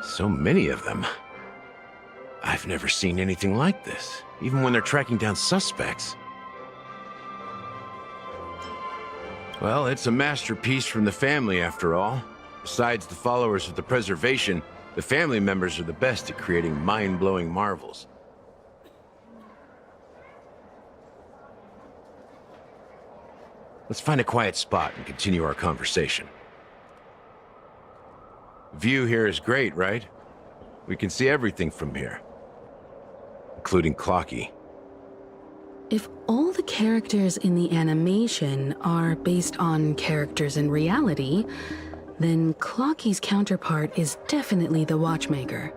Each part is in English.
So many of them. I've never seen anything like this, even when they're tracking down suspects. Well, it's a masterpiece from the family, after all. Besides the followers of the Preservation, the family members are the best at creating mind-blowing marvels. Let's find a quiet spot and continue our conversation. View here is great, right? We can see everything from here, including Clocky. If all the characters in the animation are based on characters in reality, then Clocky's counterpart is definitely the Watchmaker.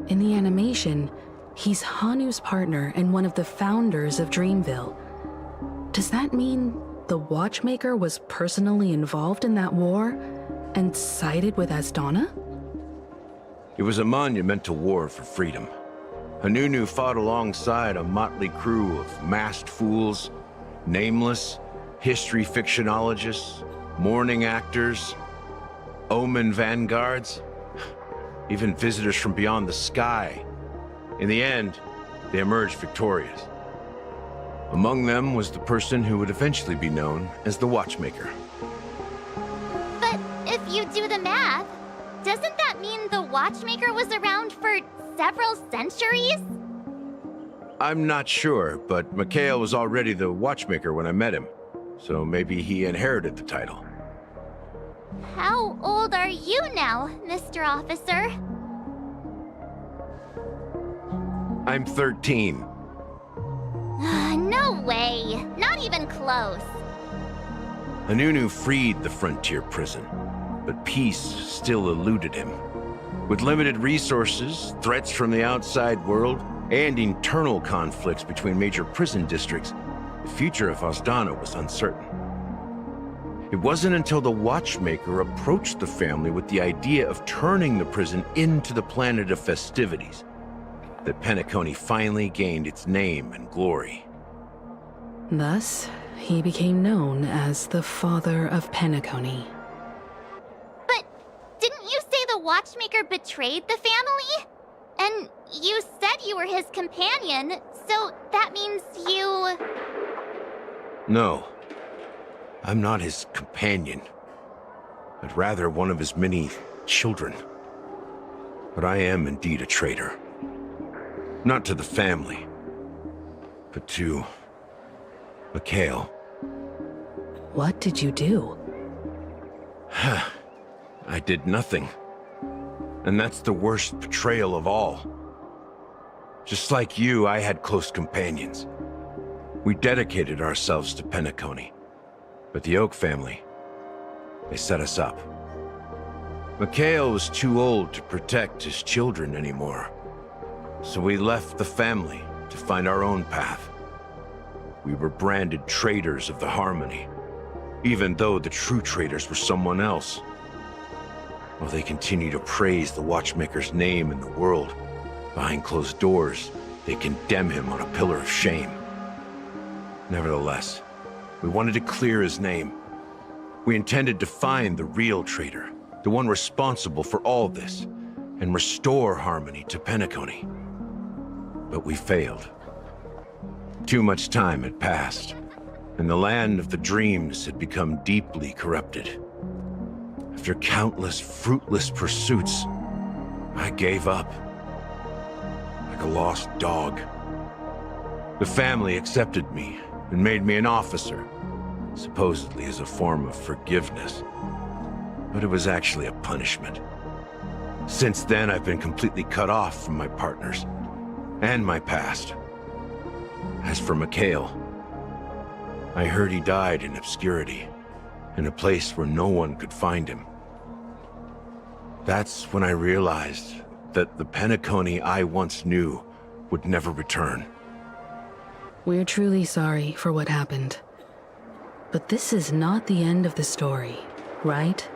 In the animation, he's Hanu's partner and one of the founders of Dreamville. Does that mean the Watchmaker was personally involved in that war and sided with Asdana? It was a monumental war for freedom. Hanunu fought alongside a motley crew of masked fools, nameless, history fictionologists, mourning actors, omen vanguards, even visitors from beyond the sky. In the end, they emerged victorious. Among them was the person who would eventually be known as the Watchmaker. But if you do the math, doesn't that mean the Watchmaker was around for several centuries? I'm not sure, but Mikhail was already the Watchmaker when I met him, so maybe he inherited the title. How old are you now, Mr. Officer? I'm 13. No way. Not even close. Hanunu freed the frontier prison, but peace still eluded him. With limited resources, threats from the outside world, and internal conflicts between major prison districts, the future of Asdana was uncertain. It wasn't until the Watchmaker approached the family with the idea of turning the prison into the planet of festivities that Penacony finally gained its name and glory. Thus, he became known as the Father of Penacony. But didn't you say the Watchmaker betrayed the family? And you said you were his companion, so that means you... No, I'm not his companion, but rather one of his many children. But I am indeed a traitor. Not to the family, but to Mikhail. What did you do? I did nothing. And that's the worst betrayal of all. Just like you, I had close companions. We dedicated ourselves to Penacony. But the Oak family, they set us up. Mikhail was too old to protect his children anymore. So we left the family to find our own path. We were branded traitors of the Harmony, even though the true traitors were someone else. While they continue to praise the Watchmaker's name in the world, behind closed doors, they condemn him on a pillar of shame. Nevertheless, we wanted to clear his name. We intended to find the real traitor, the one responsible for all this, and restore harmony to Penacony. But we failed. Too much time had passed, and the land of the dreams had become deeply corrupted. After countless fruitless pursuits, I gave up. Like a lost dog. The family accepted me and made me an officer, supposedly as a form of forgiveness. But it was actually a punishment. Since then, I've been completely cut off from my partners and my past. As for Mikhail, I heard he died in obscurity, in a place where no one could find him. That's when I realized that the Penacony I once knew would never return. We're truly sorry for what happened. But this is not the end of the story, right?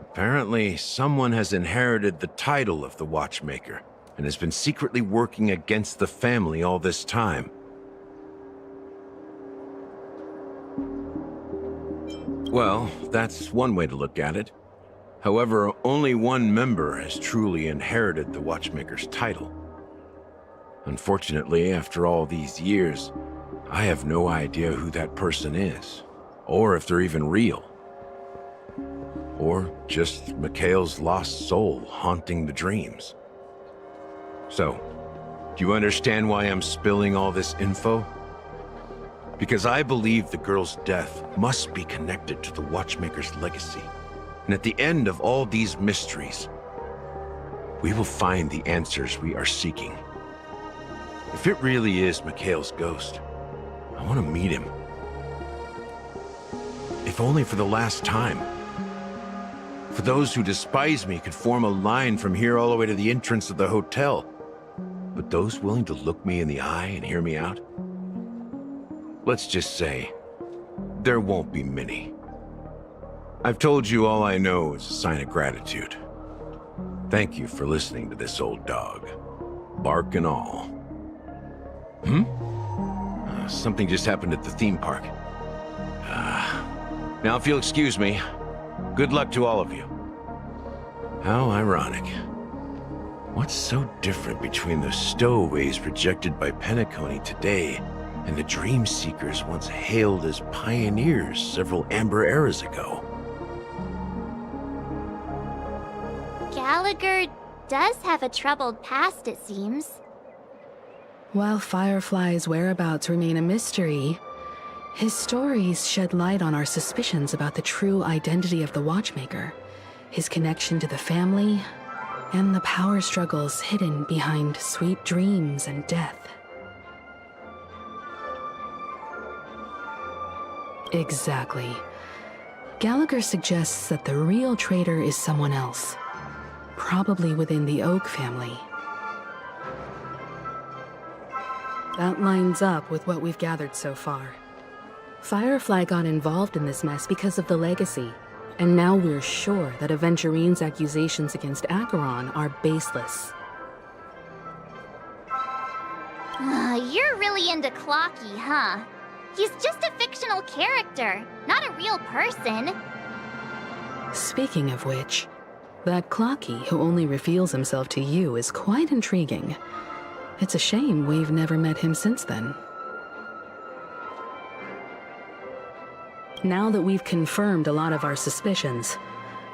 Apparently, someone has inherited the title of the Watchmaker and has been secretly working against the family all this time. Well, that's one way to look at it. However, only one member has truly inherited the Watchmaker's title. Unfortunately, after all these years, I have no idea who that person is, or if they're even real. Or just Mikhail's lost soul haunting the dreams. So, do you understand why I'm spilling all this info? Because I believe the girl's death must be connected to the Watchmaker's legacy. And at the end of all these mysteries, we will find the answers we are seeking. If it really is Mikhail's ghost, I want to meet him. If only for the last time. For those who despise me could form a line from here all the way to the entrance of the hotel. But those willing to look me in the eye and hear me out? Let's just say, there won't be many. I've told you all I know is a sign of gratitude. Thank you for listening to this old dog. Bark and all. Something just happened at the theme park. Now if you'll excuse me, good luck to all of you. How ironic. What's so different between the stowaways projected by Penacony today and the dream seekers once hailed as pioneers several amber eras ago? Gallagher does have a troubled past, it seems. While Firefly's whereabouts remain a mystery, his stories shed light on our suspicions about the true identity of the Watchmaker, his connection to the family, and the power struggles hidden behind sweet dreams and death. Exactly. Gallagher suggests that the real traitor is someone else, probably within the Oak family. That lines up with what we've gathered so far. Firefly got involved in this mess because of the legacy, and now we're sure that Aventurine's accusations against Acheron are baseless. You're really into Clocky, huh? He's just a fictional character, not a real person. Speaking of which, that Clocky who only reveals himself to you is quite intriguing. It's a shame we've never met him since then. Now that we've confirmed a lot of our suspicions,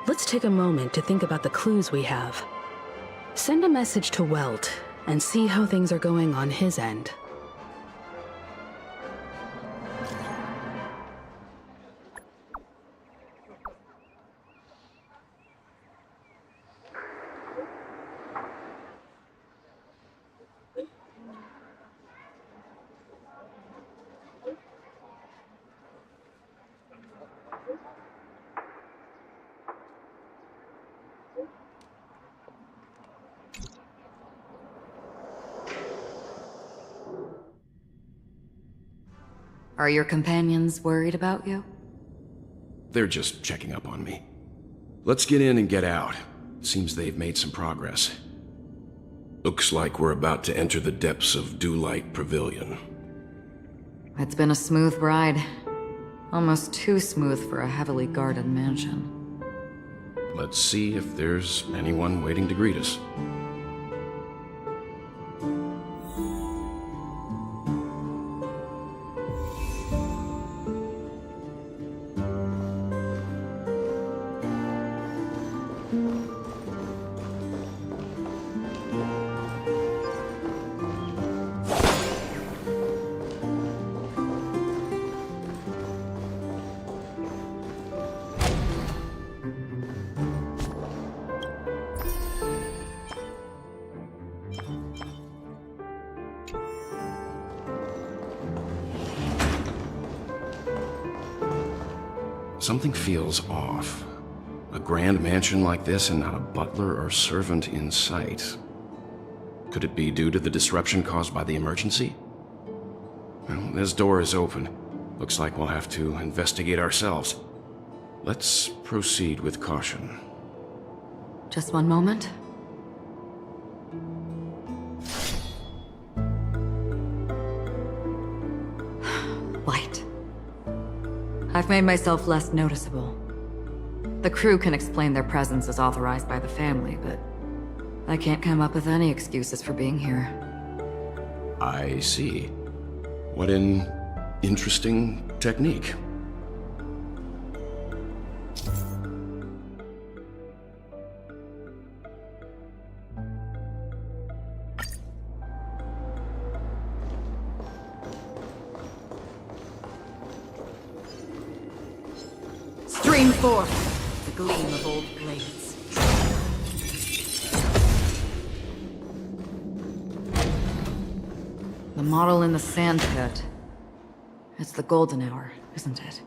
let's take a moment to think about the clues we have. Send a message to Welt and see how things are going on his end. Are your companions worried about you? They're just checking up on me. Let's get in and get out. Seems they've made some progress. Looks like we're about to enter the depths of Dewlight Pavilion. It's been a smooth ride. Almost too smooth for a heavily guarded mansion. Let's see if there's anyone waiting to greet us. Something feels off. A grand mansion like this and not a butler or servant in sight. Could it be due to the disruption caused by the emergency? Well, this door is open. Looks like we'll have to investigate ourselves. Let's proceed with caution. Just one moment. Light. I've made myself less noticeable. The crew can explain their presence as authorized by the family, but I can't come up with any excuses for being here. I see. What an interesting technique. Stream forth the gleam of old blades. The model in the sand pit. It's the golden hour, isn't it?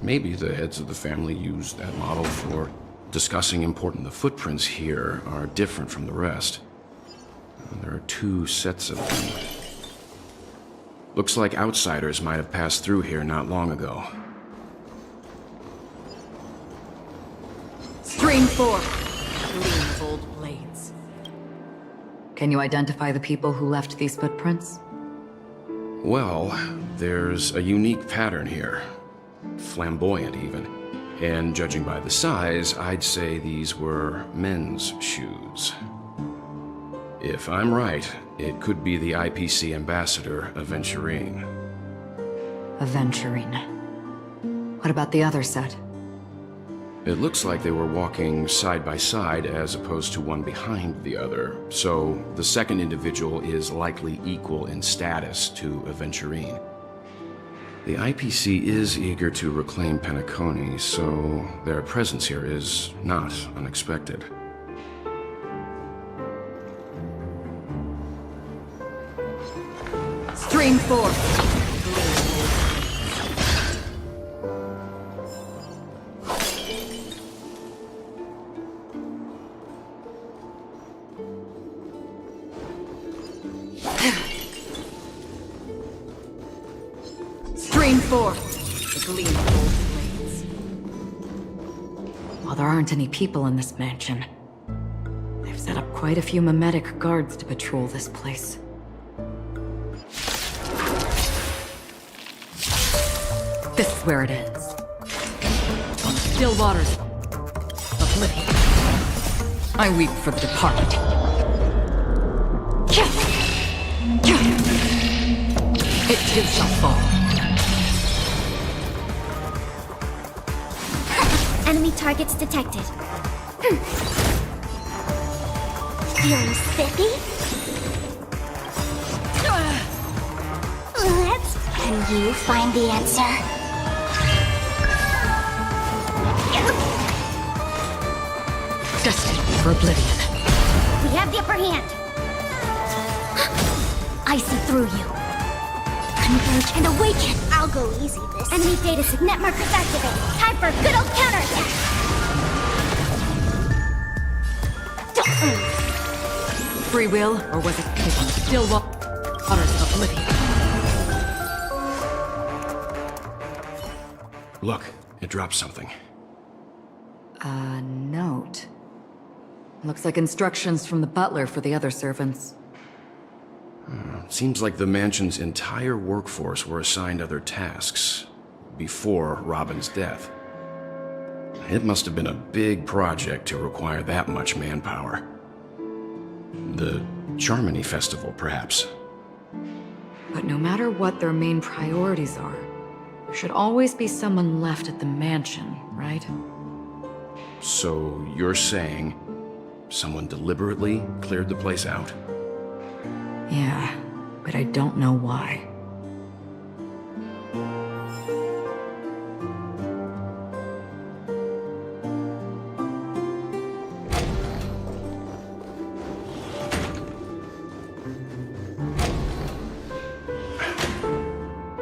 Maybe the heads of the family used that model for discussing important. The footprints here are different from the rest. There are 2 sets of them. Looks like outsiders might have passed through here not long ago. Stream forth the gleam of old blades. Can you identify the people who left these footprints? Well, there's a unique pattern here. Flamboyant, even. And judging by the size, I'd say these were men's shoes. If I'm right, it could be the IPC ambassador, Aventurine. Aventurine. What about the other set? It looks like they were walking side by side as opposed to one behind the other, so the second individual is likely equal in status to Aventurine. The IPC is eager to reclaim Penacony, so their presence here is not unexpected. Stream forth. Stream forth the gleam of old blades. While there aren't any people in this mansion, they've set up quite a few mimetic guards to patrol this place. This is where it ends. On still waters of oblivion. I weep for the departed. It too shall fall. Enemy targets detected. Feeling spiffy? Can you find the answer? Destined for oblivion. We have the upper hand. I see through you. Converge and awaken. I'll go easy this. Enemy data signet markers activated. Time for a good old counterattack. Free will, or was it taken? Still waters of oblivion. Look, it dropped something. A note. Looks like instructions from the butler for the other servants. Seems like the mansion's entire workforce were assigned other tasks before Robin's death. It must have been a big project to require that much manpower. The Charmony Festival, perhaps. But no matter what their main priorities are, there should always be someone left at the mansion, right? So you're saying someone deliberately cleared the place out? Yeah, but I don't know why.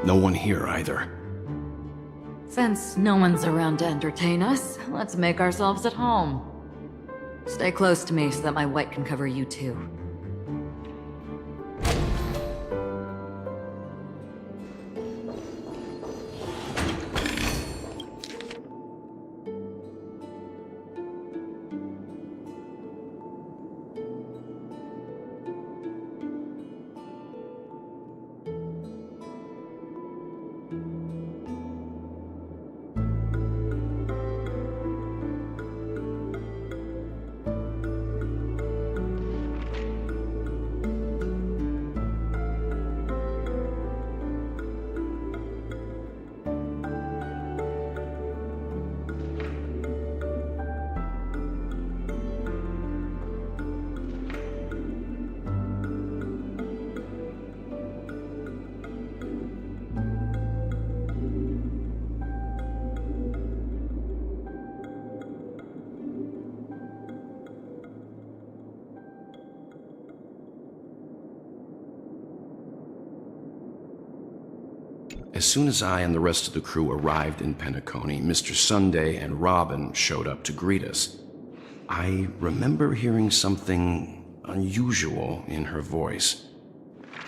No one here either. Since no one's around to entertain us, let's make ourselves at home. Stay close to me so that my white can cover you too. As soon as I and the rest of the crew arrived in Penacony, Mr. Sunday and Robin showed up to greet us. I remember hearing something unusual in her voice,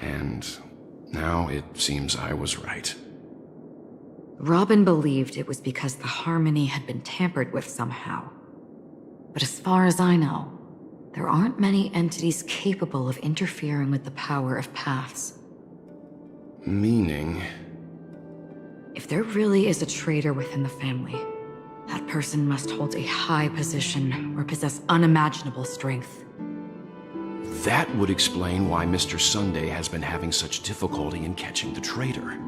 and now it seems I was right. Robin believed it was because the Harmony had been tampered with somehow. But as far as I know, there aren't many entities capable of interfering with the power of paths. Meaning? If there really is a traitor within the family, that person must hold a high position or possess unimaginable strength. That would explain why Mr. Sunday has been having such difficulty in catching the traitor.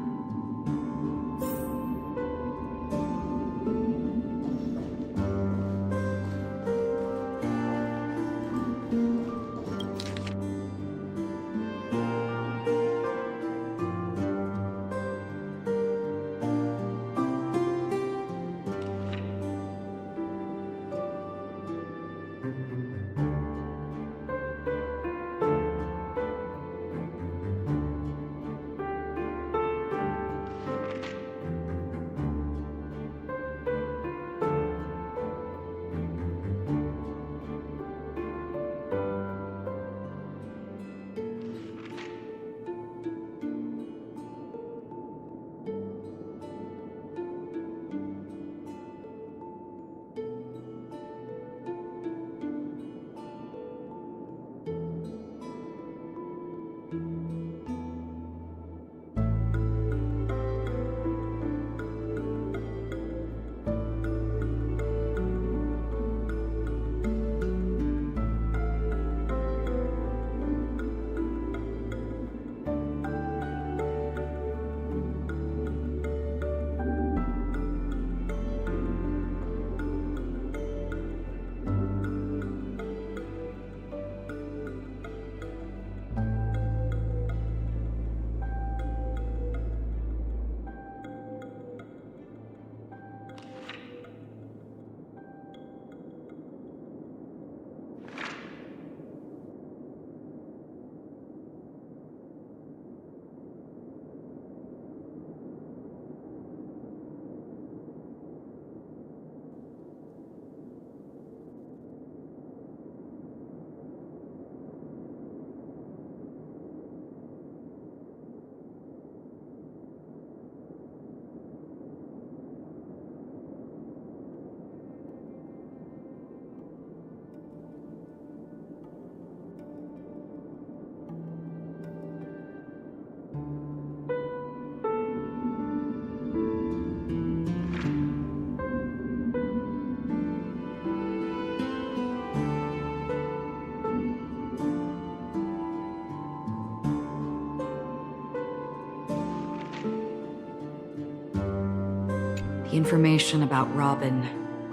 The information about Robin,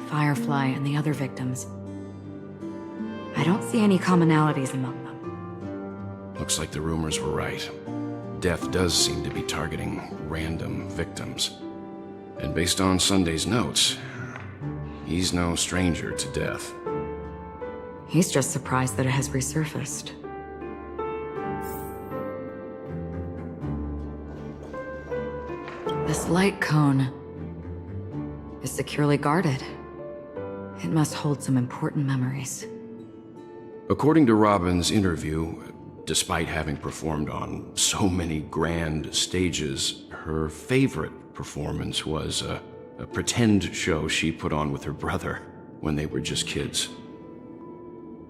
Firefly, and the other victims. I don't see any commonalities among them. Looks like the rumors were right. Death does seem to be targeting random victims. And based on Sunday's notes, he's no stranger to death. He's just surprised that it has resurfaced. This light cone is securely guarded. It must hold some important memories. According to Robin's interview, despite having performed on so many grand stages, her favorite performance was a pretend show she put on with her brother when they were just kids.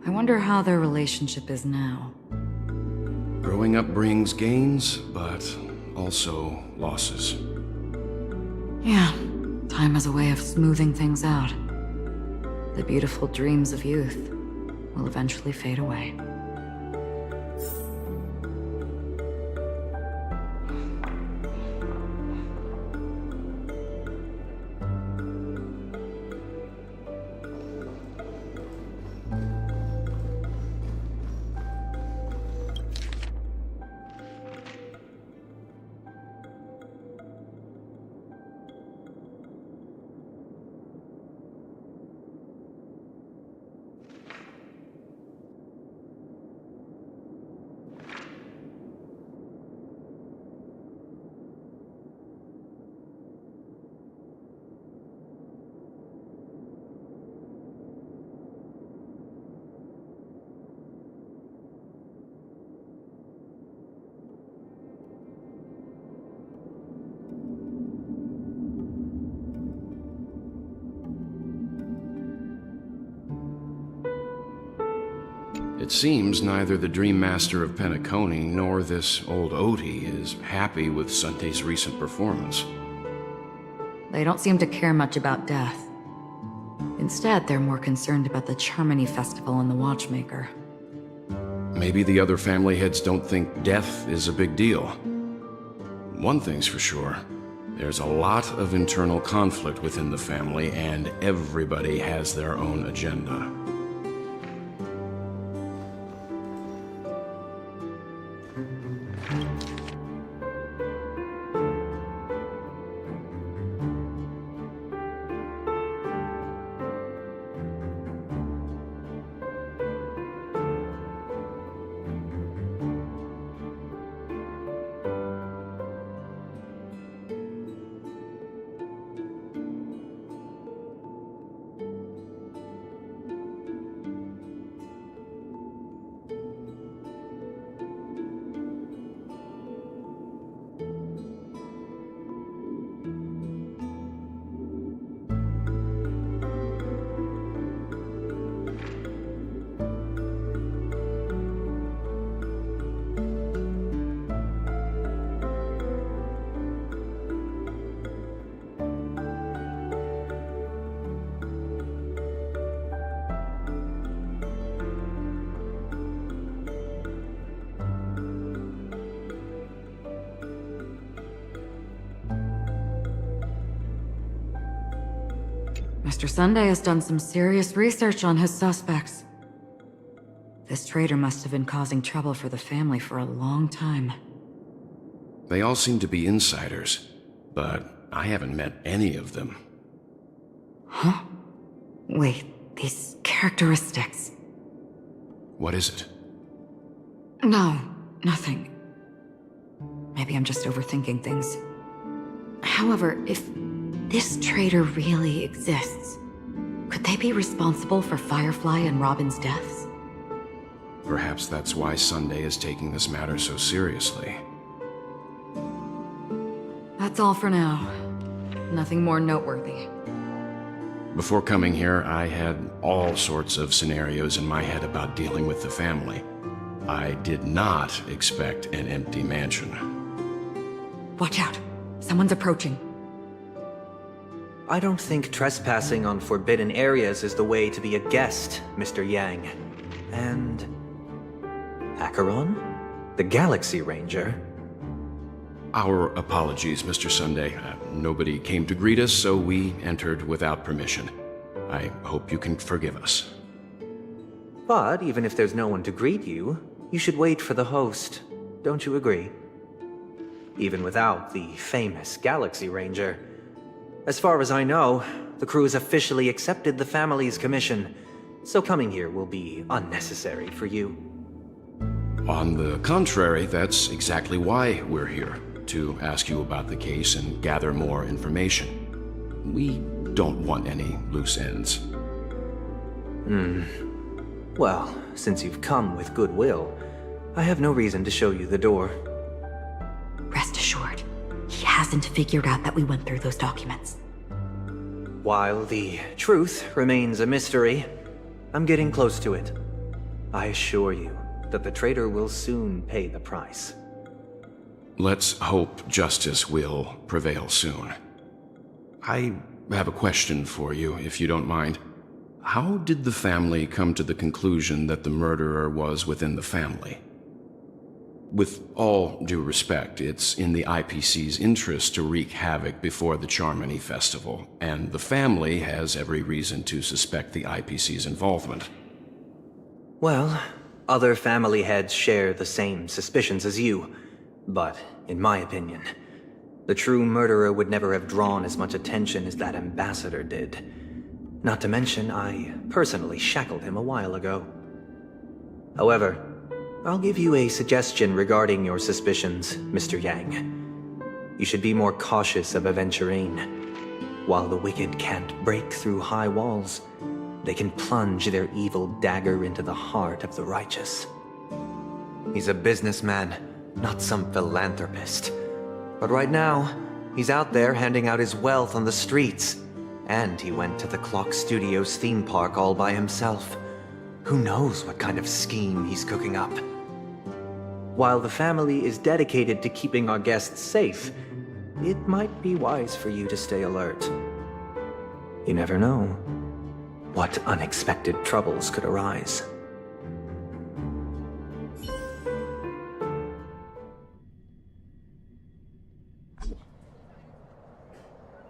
I wonder how their relationship is now. Growing up brings gains, but also losses. Yeah, time has a way of smoothing things out. The beautiful dreams of youth will eventually fade away. It seems neither the Dream Master of Penacony nor this old Odie is happy with Sunday's recent performance. They don't seem to care much about death. Instead, they're more concerned about the Charmony Festival and the Watchmaker. Maybe the other family heads don't think death is a big deal. One thing's for sure. There's a lot of internal conflict within the family, and everybody has their own agenda. Mr. Sunday has done some serious research on his suspects. This traitor must have been causing trouble for the family for a long time. They all seem to be insiders, but I haven't met any of them. Huh? Wait, these characteristics... What is it? No, nothing. Maybe I'm just overthinking things. However, if this traitor really exists, could they be responsible for Firefly and Robin's deaths? Perhaps that's why Sunday is taking this matter so seriously. That's all for now. Nothing more noteworthy. Before coming here, I had all sorts of scenarios in my head about dealing with the family. I did not expect an empty mansion. Watch out! Someone's approaching. I don't think trespassing on forbidden areas is the way to be a guest, Mr. Yang. And... Acheron? The Galaxy Ranger? Our apologies, Mr. Sunday. Nobody came to greet us, so we entered without permission. I hope you can forgive us. But even if there's no one to greet you, you should wait for the host. Don't you agree? Even without the famous Galaxy Ranger. As far as I know, the crew has officially accepted the family's commission, so coming here will be unnecessary for you. On the contrary, that's exactly why we're here, to ask you about the case and gather more information. We don't want any loose ends. Well, since you've come with goodwill, I have no reason to show you the door. Rest assured, he hasn't figured out that we went through those documents. While the truth remains a mystery, I'm getting close to it. I assure you that the traitor will soon pay the price. Let's hope justice will prevail soon. I have a question for you, if you don't mind. How did the family come to the conclusion that the murderer was within the family? With all due respect, it's in the IPC's interest to wreak havoc before the Charmony Festival, and the family has every reason to suspect the IPC's involvement. Well, other family heads share the same suspicions as you, but in my opinion, the true murderer would never have drawn as much attention as that ambassador did. Not to mention, I personally shackled him a while ago. However, I'll give you a suggestion regarding your suspicions, Mr. Yang. You should be more cautious of Aventurine. While the wicked can't break through high walls, they can plunge their evil dagger into the heart of the righteous. He's a businessman, not some philanthropist. But right now, he's out there handing out his wealth on the streets. And he went to the Clock Studios theme park all by himself. Who knows what kind of scheme he's cooking up? While the family is dedicated to keeping our guests safe, it might be wise for you to stay alert. You never know what unexpected troubles could arise.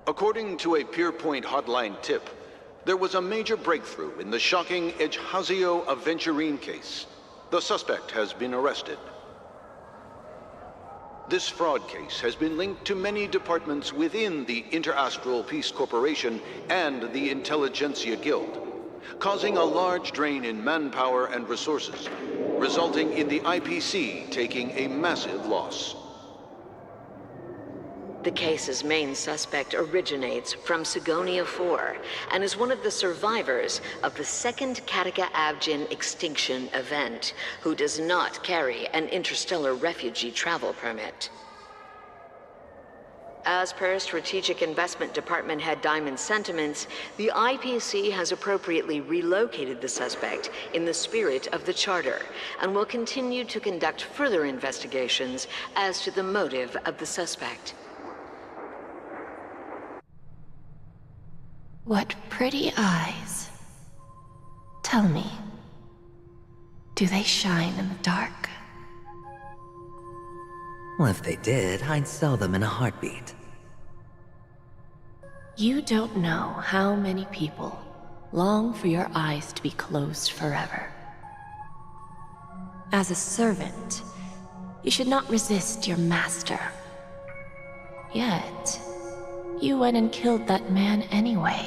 According to a Pierpoint hotline tip, there was a major breakthrough in the shocking Ejhazio Aventurine case. The suspect has been arrested. This fraud case has been linked to many departments within the Interastral Peace Corporation and the Intelligentsia Guild, causing a large drain in manpower and resources, resulting in the IPC taking a massive loss. The case's main suspect originates from Sigonia 4 and is one of the survivors of the second Kataka Abjin extinction event, who does not carry an interstellar refugee travel permit. As per Strategic Investment Department Head Diamond's sentiments, the IPC has appropriately relocated the suspect in the spirit of the Charter and will continue to conduct further investigations as to the motive of the suspect. What pretty eyes. Tell me, do they shine in the dark? Well, if they did, I'd sell them in a heartbeat. You don't know how many people long for your eyes to be closed forever. As a servant, you should not resist your master. Yet, you went and killed that man anyway.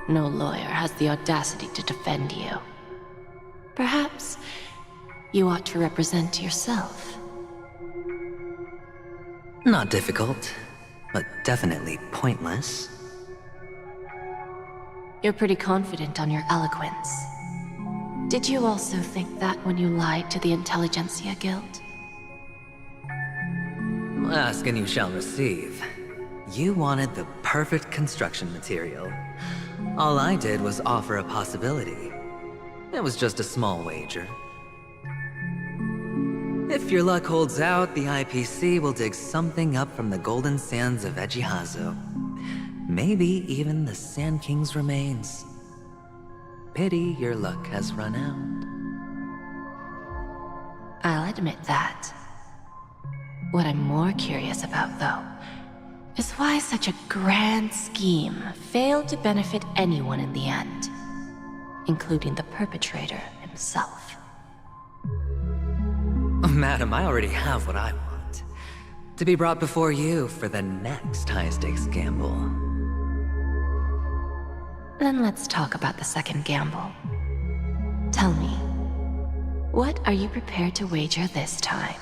No lawyer has the audacity to defend you. Perhaps you ought to represent yourself. Not difficult, but definitely pointless. You're pretty confident on your eloquence. Did you also think that when you lied to the Intelligentsia Guild? Ask and you shall receive. You wanted the perfect construction material. All I did was offer a possibility. It was just a small wager. If your luck holds out, the IPC will dig something up from the golden sands of Ejhazio. Maybe even the Sand King's remains. Pity your luck has run out. I'll admit that. What I'm more curious about, though, is why such a grand scheme failed to benefit anyone in the end, including the perpetrator himself. Madam, I already have what I want. To be brought before you for the next high-stakes gamble. Then let's talk about the second gamble. Tell me, what are you prepared to wager this time?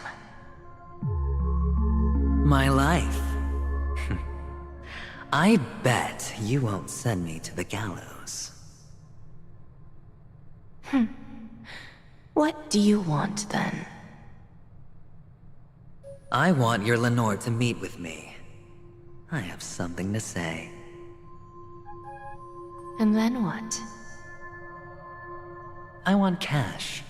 My life. I bet you won't send me to the gallows. What do you want, then? I want your Lenore to meet with me. I have something to say. And then what? I want cash.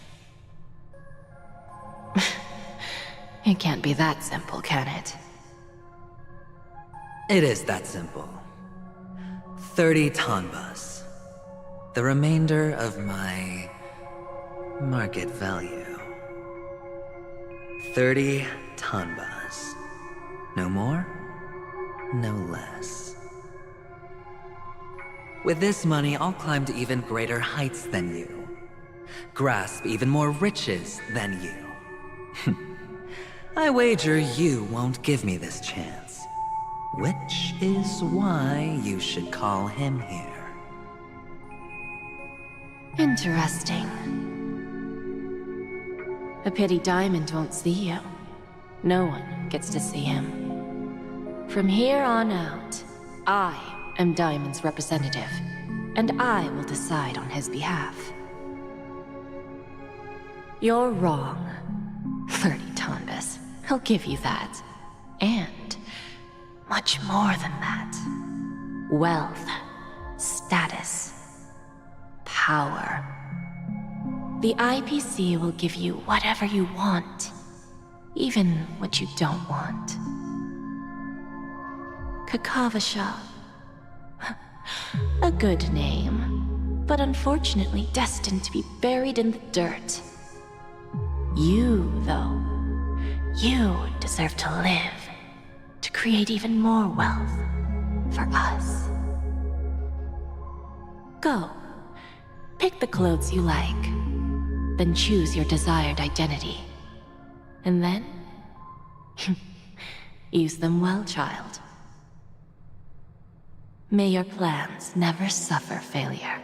It can't be that simple, can it? It is that simple. 30 tanbas. The remainder of my market value. 30 tanbas. No more, no less. With this money, I'll climb to even greater heights than you. Grasp even more riches than you. I wager you won't give me this chance. Which is why you should call him here. Interesting. A pity Diamond won't see you. No one gets to see him. From here on out, I am Diamond's representative, and I will decide on his behalf. You're wrong. 30 tanbas. I'll give you that. And much more than that. Wealth, status, power. power. The IPC will give you whatever you want, even what you don't want. Kakavasha. A good name, but unfortunately destined to be buried in the dirt. You, though, you deserve to live, to create even more wealth for us. Go. Pick the clothes you like, then choose your desired identity. And then, use them well, child. May your plans never suffer failure.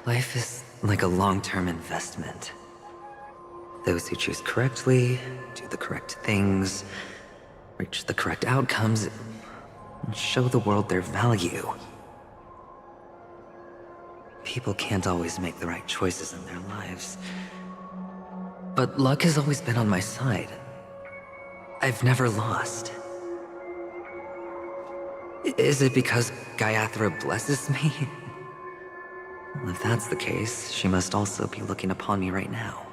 Life is like a long-term investment. Those who choose correctly, do the correct things, reach the correct outcomes, and show the world their value. People can't always make the right choices in their lives. But luck has always been on my side. I've never lost. Is it because Gaiathra blesses me? Well, if that's the case, she must also be looking upon me right now.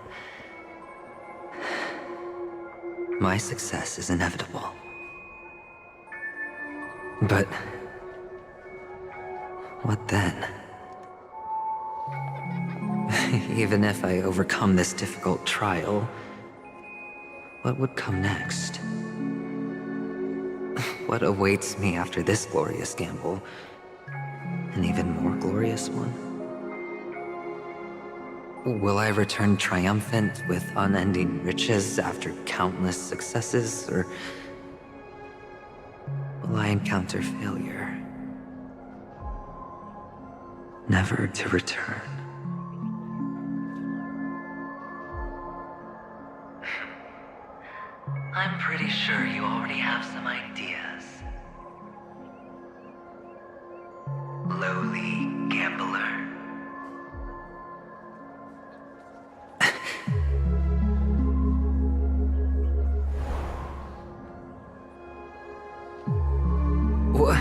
My success is inevitable. But what then? Even if I overcome this difficult trial, what would come next? What awaits me after this glorious gamble? An even more glorious one? Will I return triumphant with unending riches after countless successes, or will I encounter failure, never to return? I'm pretty sure you already have some ideas. Lowly gambler. What?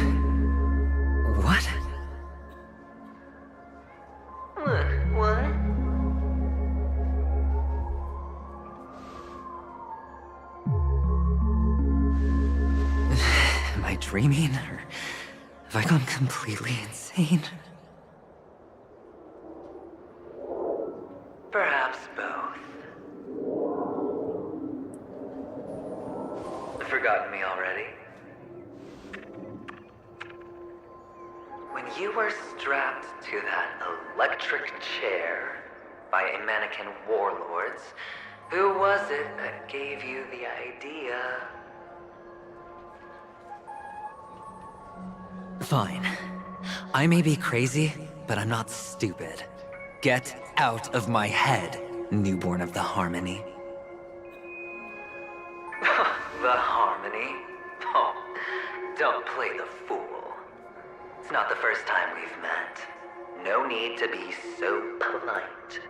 What? What? Am I dreaming, or have I gone completely insane? Perhaps both. Forgotten me already? When you were strapped to that electric chair by a mannequin warlords, who was it that gave you the idea? Fine. I may be crazy, but I'm not stupid. Get out of my head, newborn of the Harmony. The Harmony? Oh, don't play the fool. It's not the first time we've met. No need to be so polite.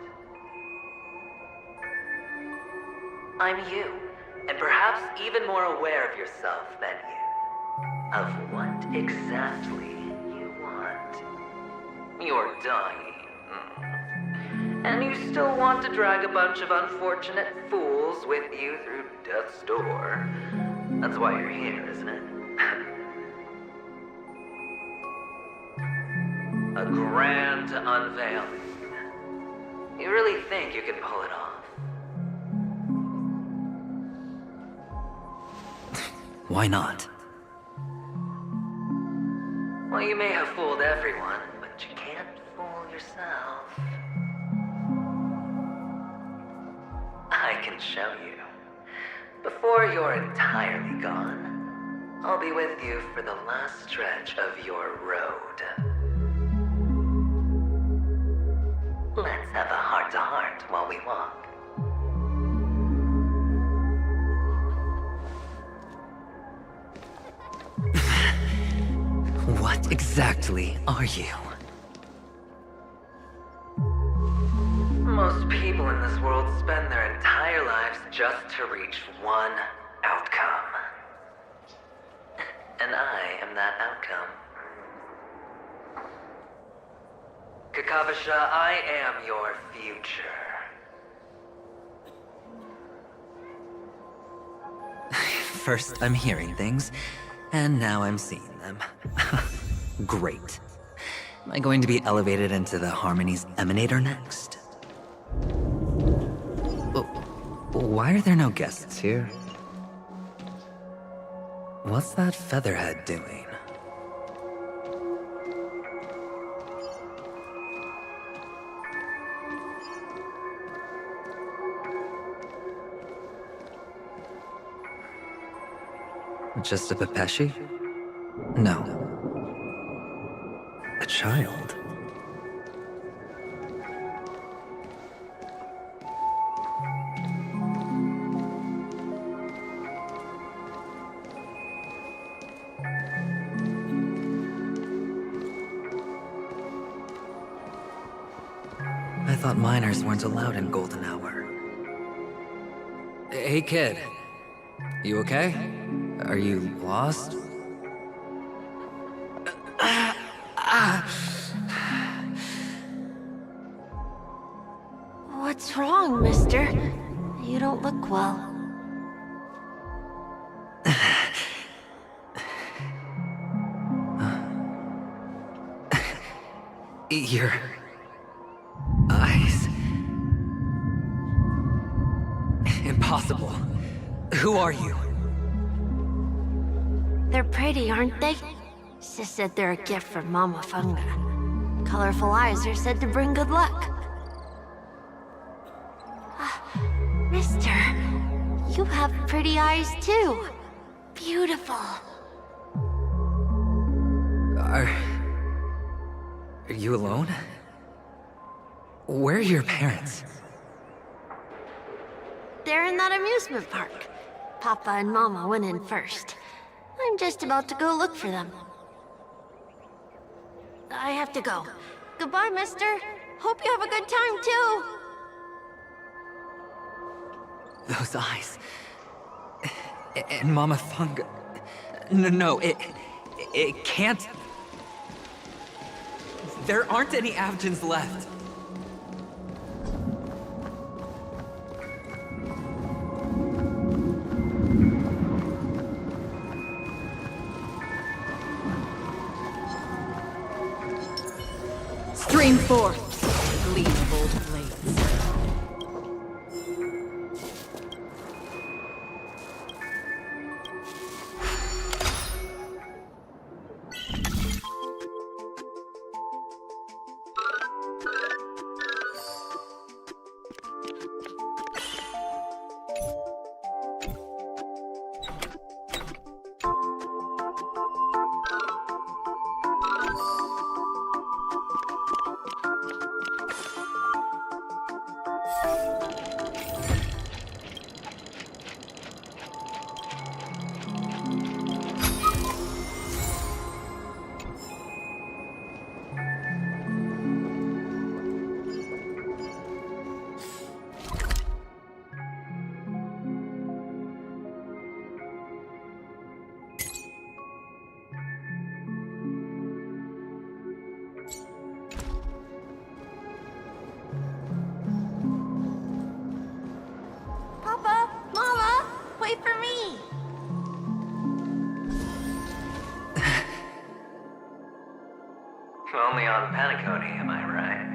I'm you, and perhaps even more aware of yourself than you. Of what exactly you want. You're dying. And you still want to drag a bunch of unfortunate fools with you through death's door. That's why you're here, isn't it? A grand unveiling. You really think you can pull it off? Why not? Well, you may have fooled everyone, but you can't fool yourself. I can show you. Before you're entirely gone, I'll be with you for the last stretch of your road. Let's have a heart-to-heart while we walk. What exactly are you? Most people in this world spend their entire lives just to reach one outcome. And I am that outcome. Kakavasha, I am your future. First, I'm hearing things, and now I'm seeing them. Great. Am I going to be elevated into the Harmony's Emanator next? Oh, why are there no guests here? What's that featherhead doing? Just a Pepeshi? No. A child. I thought minors weren't allowed in Golden Hour. Hey kid, you okay? Are you lost? What's wrong, mister? You don't look well. Your eyes. Impossible. Who are you? They're pretty, aren't they? Sis said they're a gift from Mama Funga. Colorful eyes are said to bring good luck. Mister, you have pretty eyes too. Beautiful. Are you alone? Where are your parents? They're in that amusement park. Papa and Mama went in first. I'm just about to go look for them. I have to go. Goodbye, mister. Hope you have a good time, too. Those eyes. And Mama Funga. No, it can't. There aren't any Avgens left. Stream forth. Lead bold blades. Papa, Mama, wait for me. Only on Penacony, am I right?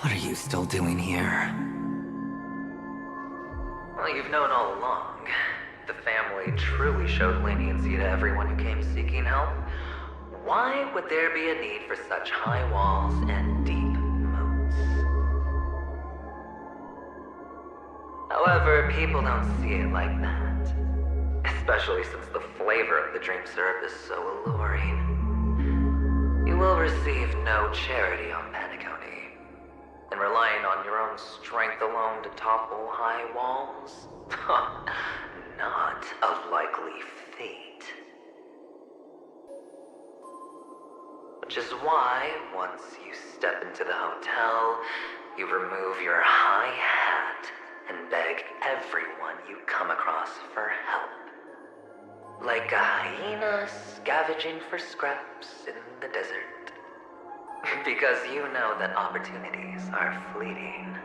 What are you still doing here? Well, you've known all along. The family truly showed leniency to everyone who came seeking help. Why would there be a need for such high walls and deep moats? However, people don't see it like that. Especially since the flavor of the dream syrup is so alluring. You will receive no charity on Penacony. And relying on your own strength alone to topple high walls? Not a likely fate. Which is why, once you step into the hotel, you remove your high hat and beg everyone you come across for help. Like a hyena scavenging for scraps in the desert. Because you know that opportunities are fleeting.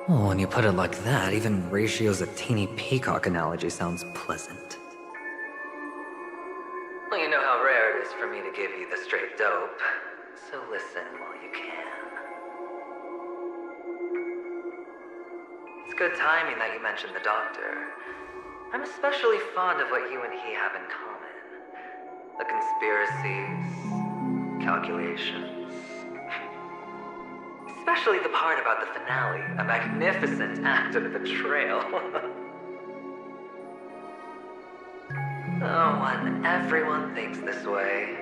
Oh, when you put it like that, even Ratio's a teeny peacock analogy sounds pleasant. Well, you know how rare it is for me to give you the straight dope, so listen while you can. It's good timing that you mentioned the doctor. I'm especially fond of what you and he have in common. The conspiracies, calculations. Especially the part about the finale, a magnificent act of betrayal. Oh, when everyone thinks this way,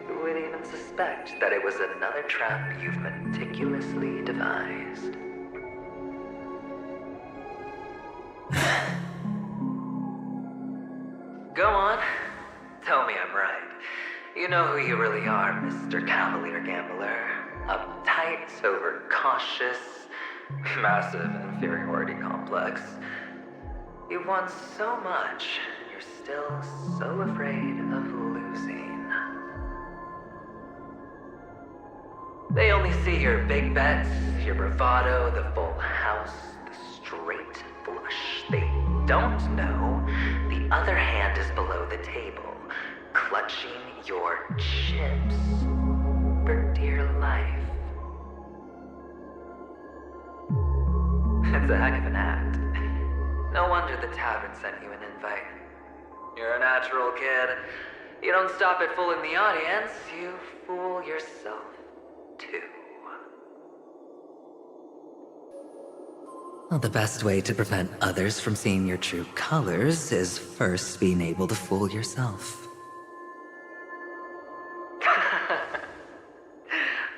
who would even suspect that it was another trap you've meticulously devised? Go on. Tell me I'm right. You know who you really are, Mr. Cavalier Gambler. Uptight, overcautious, massive inferiority complex. You want so much, you're still so afraid of losing. They only see your big bets, your bravado, the full house, the straight flush. They don't know the other hand is below the table, clutching your chips for dear life. It's a heck of an act. No wonder the tavern sent you an invite. You're a natural kid. You don't stop at fooling the audience, you fool yourself too. Well, the best way to prevent others from seeing your true colors is first being able to fool yourself.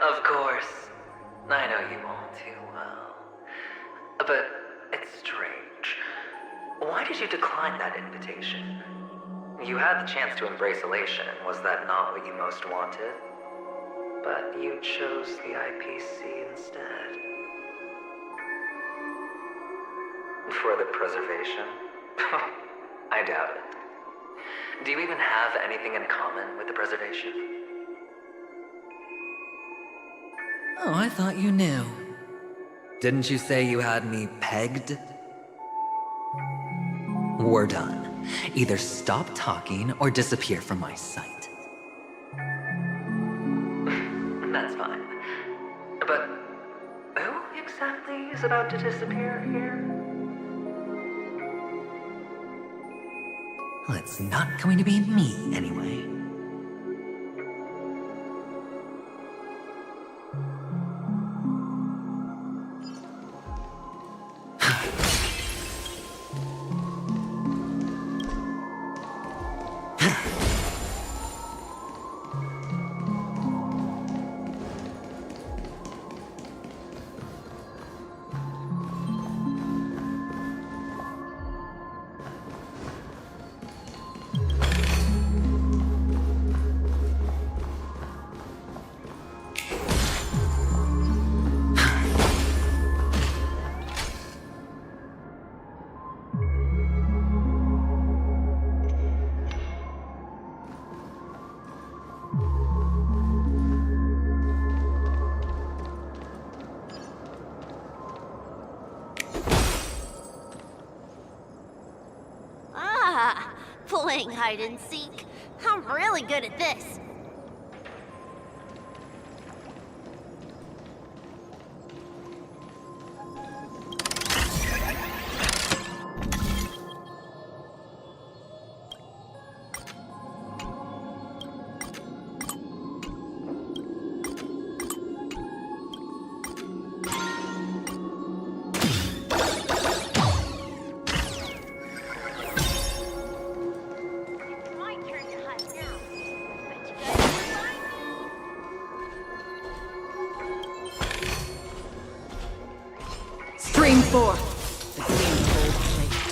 Of course. I know you all too well. But it's strange. Why did you decline that invitation? You had the chance to embrace elation. Was that not what you most wanted? But you chose the IPC instead. For the preservation? I doubt it. Do you even have anything in common with the preservation? Oh, I thought you knew. Didn't you say you had me pegged? We're done. Either stop talking or disappear from my sight. That's fine. But who exactly is about to disappear here? Well, it's not going to be me, anyway. Playing hide and seek. I'm really good at this. Stream forth the gleaming gold plates.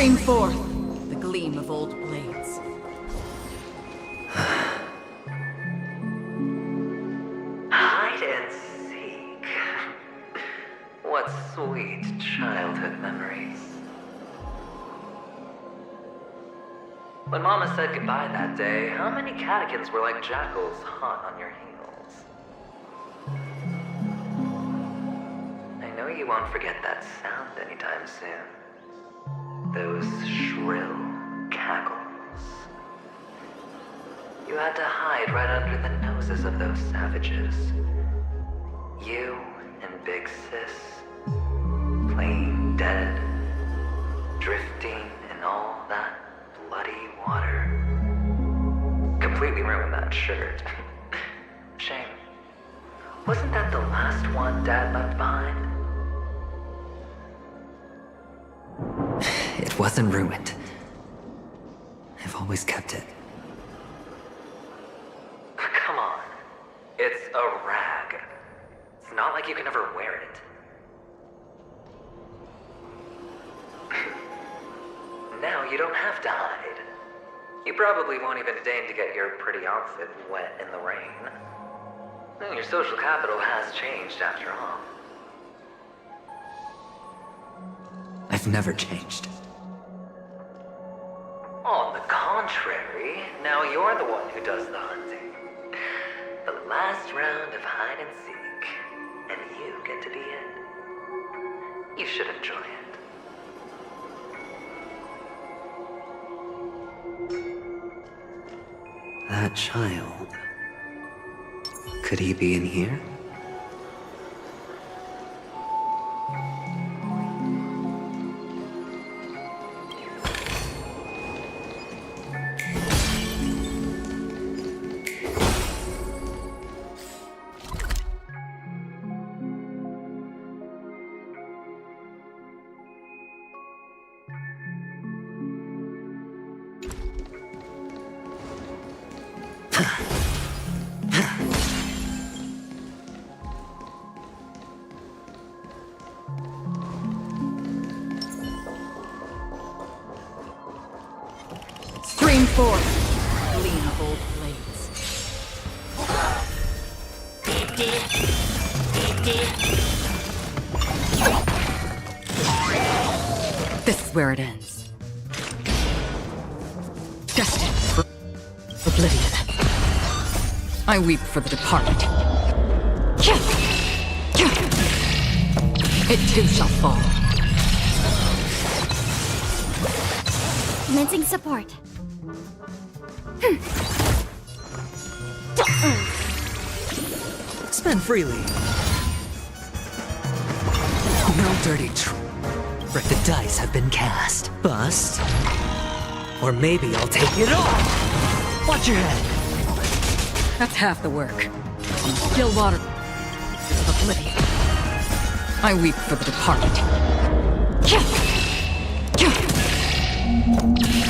Stream forth the gleam of old blades. Hide and seek. What sweet childhood memories. When Mama said goodbye that day, how many catechins were like jackals hot on your heels? I know you won't forget that sound anytime soon. Those shrill cackles. You had to hide right under the noses of those savages. You and Big Sis, playing dead, drifting in all that bloody water. Completely ruined that shirt. Shame. Wasn't that the last one Dad left behind? It wasn't ruined. I've always kept it. Come on. It's a rag. It's not like you can ever wear it. Now you don't have to hide. You probably won't even deign to get your pretty outfit wet in the rain. Your social capital has changed after all. I've never changed. On the contrary, now you're the one who does the hunting. The last round of hide and seek, and you get to be it. You should enjoy it. That child. Could he be in here? Stream forth gleam of old blades. This is where it ends. Destined for oblivion. I weep for the departed. It too shall fall. Commencing support. Spend freely. No dirty trick. The dice have been cast. Bust. Or maybe I'll take it all. Watch your head. That's half the work. Stillwater is oblivion. I weep for the departed.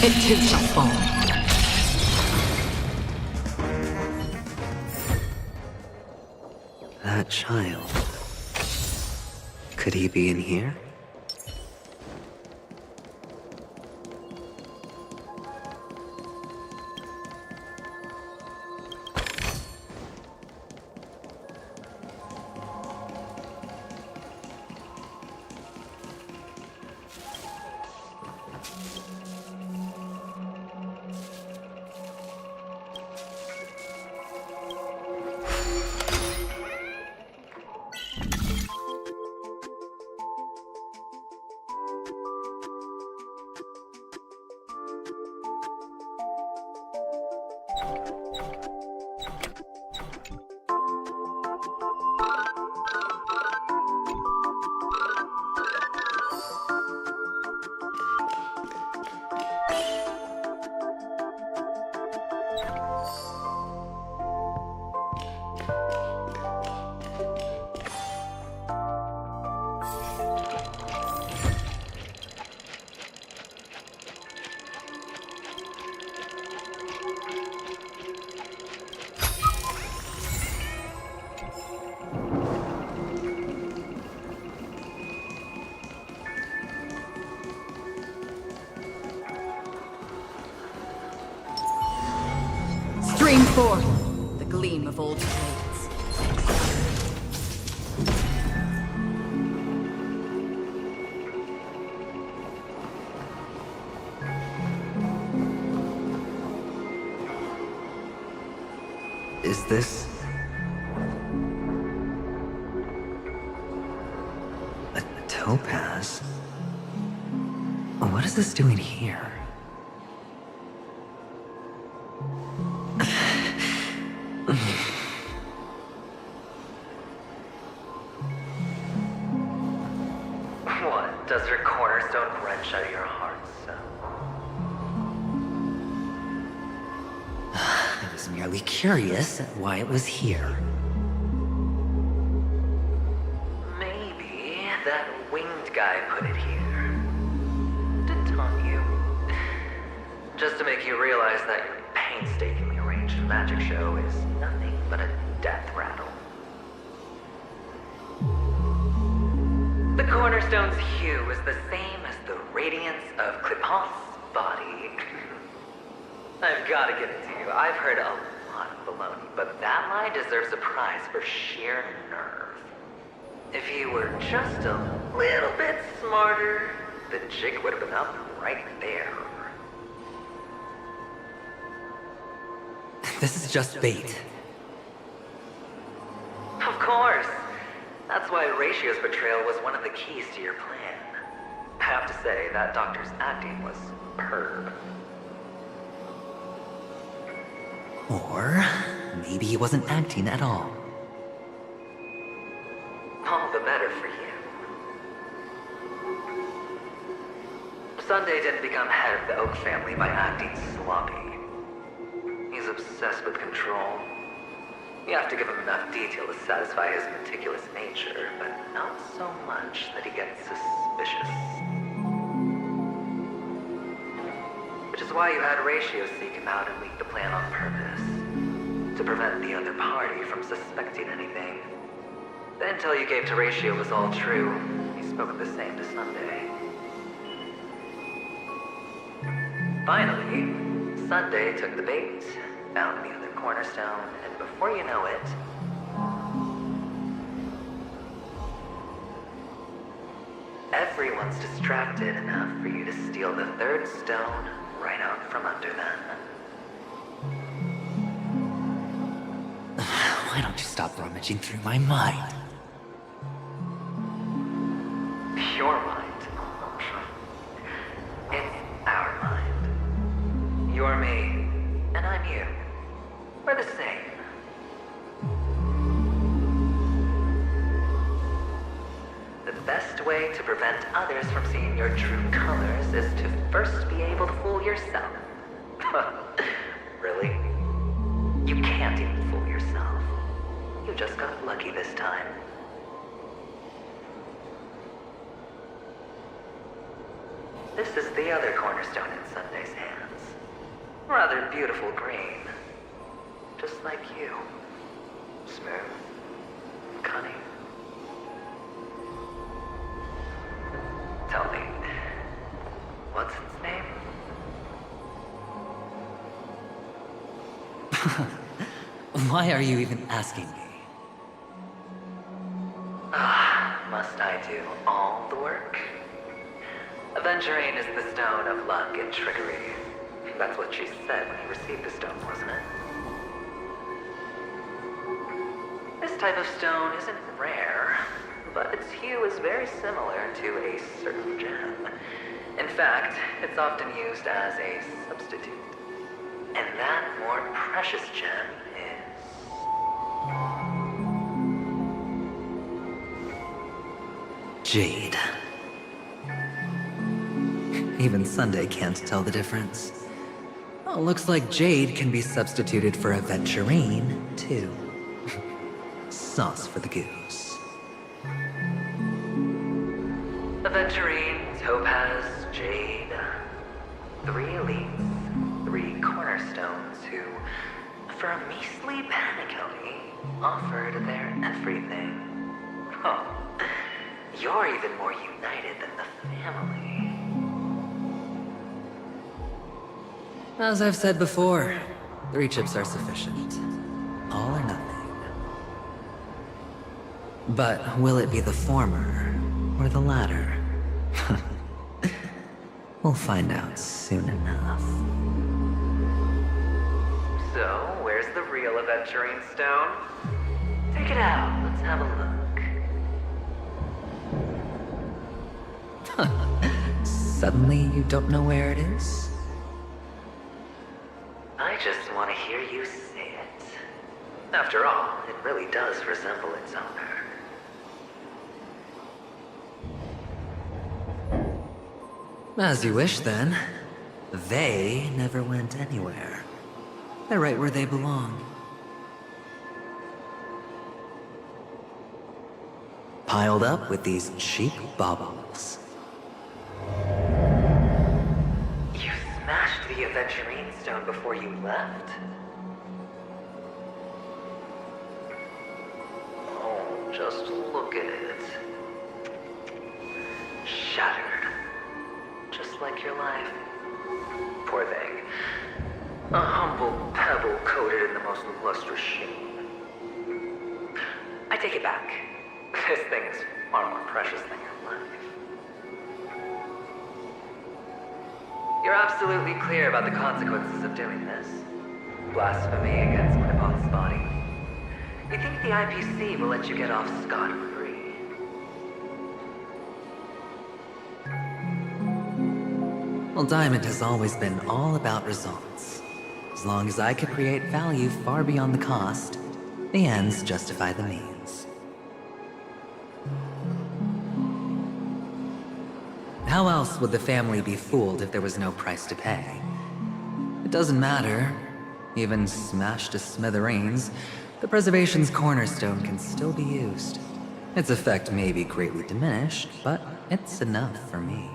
It too shall fall. That child. Could he be in here? Forth, the gleam of old blades. Is this... a topaz? What is this doing here? What? Does your cornerstone wrench out your heart so? I was merely curious at why it was here. Maybe that winged guy put it here. To taunt you. Just to make you realize that your painstakingly arranged magic show is nothing but a death rattle. The cornerstone's hue is the same as the radiance of Clipoth's body. I've got to give it to you. I've heard a lot of baloney, but that line deserves a prize for sheer nerve. If you were just a little bit smarter, the jig would have been up right there. This is just bait. Of course. That's why Ratio's betrayal was one of the keys to your plan. I have to say, that doctor's acting was superb. Or maybe he wasn't acting at all. All the better for you. Sunday didn't become head of the Oak family by acting sloppy. He's obsessed with control. You have to give him enough detail to satisfy his meticulous nature, but not so much that he gets suspicious. Which is why you had Ratio seek him out and leak the plan on purpose. To prevent the other party from suspecting anything. The intel you gave to Ratio was all true. He spoke of the same to Sunday. Finally, Sunday took the bait, found the other cornerstone, and before you know it... everyone's distracted enough for you to steal the third stone right out from under them. Why don't you stop rummaging through my mind? Your mind. It's our mind. You're me, and I'm you. We're the same. The best way to prevent others from seeing your true colors is to first be able to fool yourself. Really? You can't even fool yourself. You just got lucky this time. This is the other cornerstone in Sunday's hands. Rather beautiful green. Just like you. Smooth. Cunning. Tell me, what's its name? Why are you even asking me? Must I do all the work? Aventurine is the stone of luck and trickery. That's what she said when you received the stone, wasn't it? This type of stone isn't rare, but its hue is very similar to a certain gem. In fact, it's often used as a substitute. And that more precious gem is... Jade. Even Sunday can't tell the difference. Oh, looks like Jade can be substituted for Aventurine, too. Sauce for the goose. Aventurine, Topaz, Jade. 3 elites, 3 cornerstones who, for a measly penny, offered their everything. Oh, you're even more united than the family. As I've said before, 3 chips are sufficient. All or nothing. But will it be the former or the latter? We'll find out soon enough. So, where's the real aventurine stone? Take it out. Let's have a look. Suddenly you don't know where it is? I just want to hear you say it. After all, it really does resemble its owner. As you wish, then. They never went anywhere. They're right where they belong. Piled up with these cheap baubles. You smashed the aventurine stone before you left? Oh, just look at it. Shattered. Just like your life. Poor thing. A humble pebble coated in the most lustrous sheen. I take it back. This thing is far more precious than your life. You're absolutely clear about the consequences of doing this. Blasphemy against Clipot's body. You think the IPC will let you get off scot-free? Well, Diamond has always been all about results. As long as I could create value far beyond the cost, the ends justify the means. How else would the family be fooled if there was no price to pay? It doesn't matter. Even smashed to smithereens, the preservation's cornerstone can still be used. Its effect may be greatly diminished, but it's enough for me.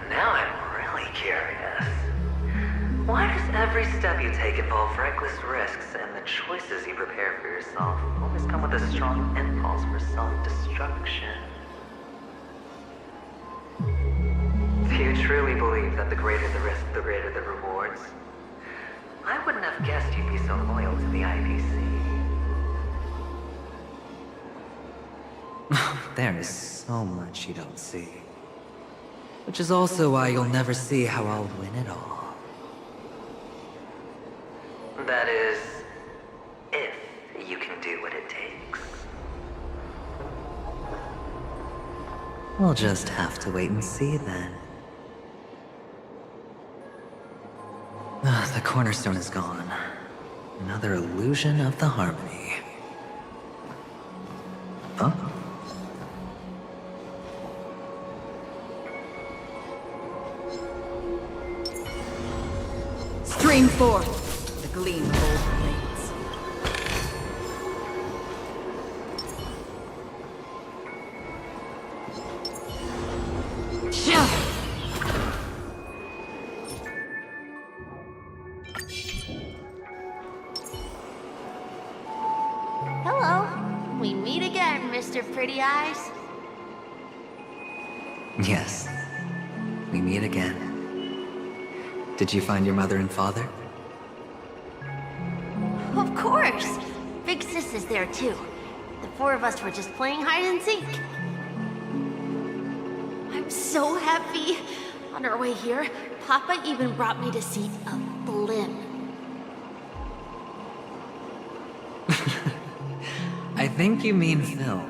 Now I'm really curious. Why does every step you take involve reckless risks, and the choices you prepare for yourself always come with a strong impulse for self-destruction? Do you truly believe that the greater the risk, the greater the rewards? I wouldn't have guessed you'd be so loyal to the IPC. There is so much you don't see. Which is also why you'll never see how I'll win it all. That is, if you can do what it takes. We'll just have to wait and see then. The cornerstone is gone. Another illusion of the harmony. Huh? Stream forth the gleam of old blades. Hello. We meet again, Mr. Pretty Eyes. Yes. We meet again. Did you find your mother and father? Of course. Big Sis is there too. The 4 of us were just playing hide and seek. I'm so happy. On our way here, Papa even brought me to see a blimp. I think you mean film.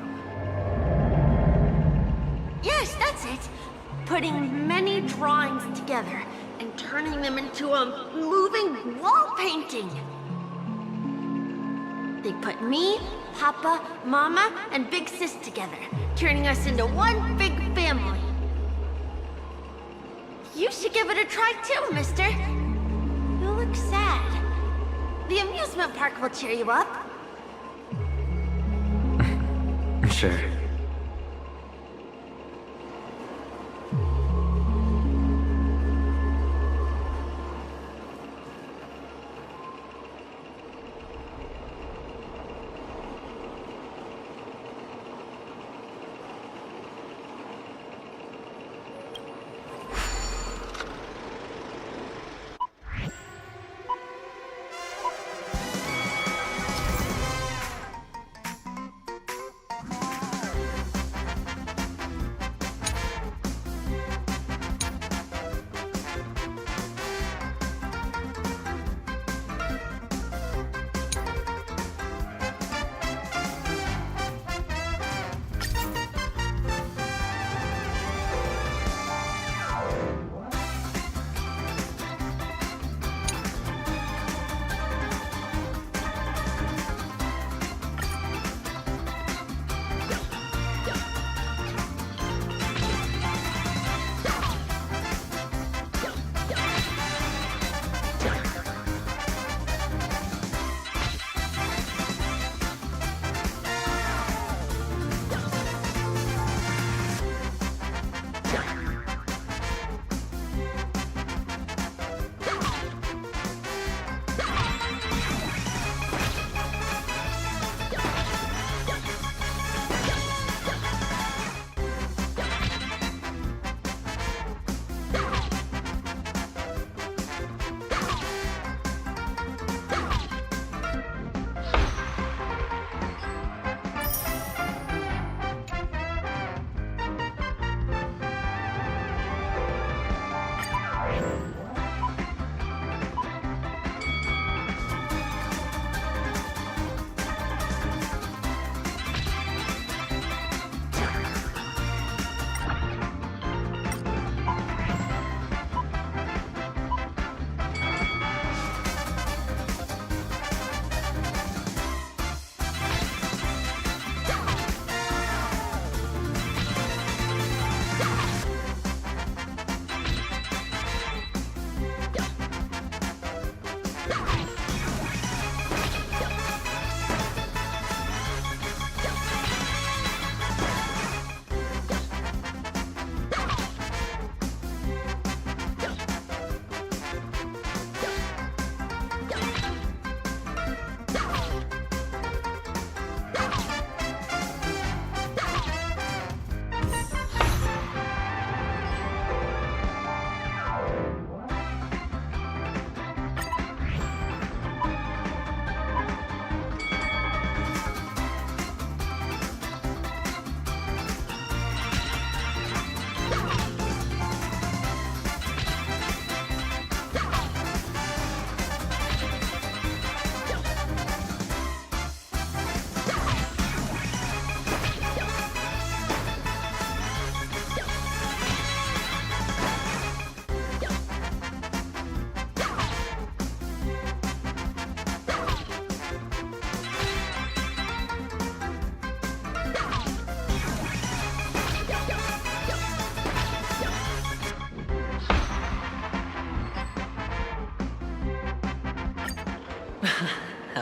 Yes, that's it. Putting many drawings together and turning them into a moving wall painting. They put me, Papa, Mama, and Big Sis together, turning us into one big family. You should give it a try too, mister. You look sad. The amusement park will cheer you up. Sure.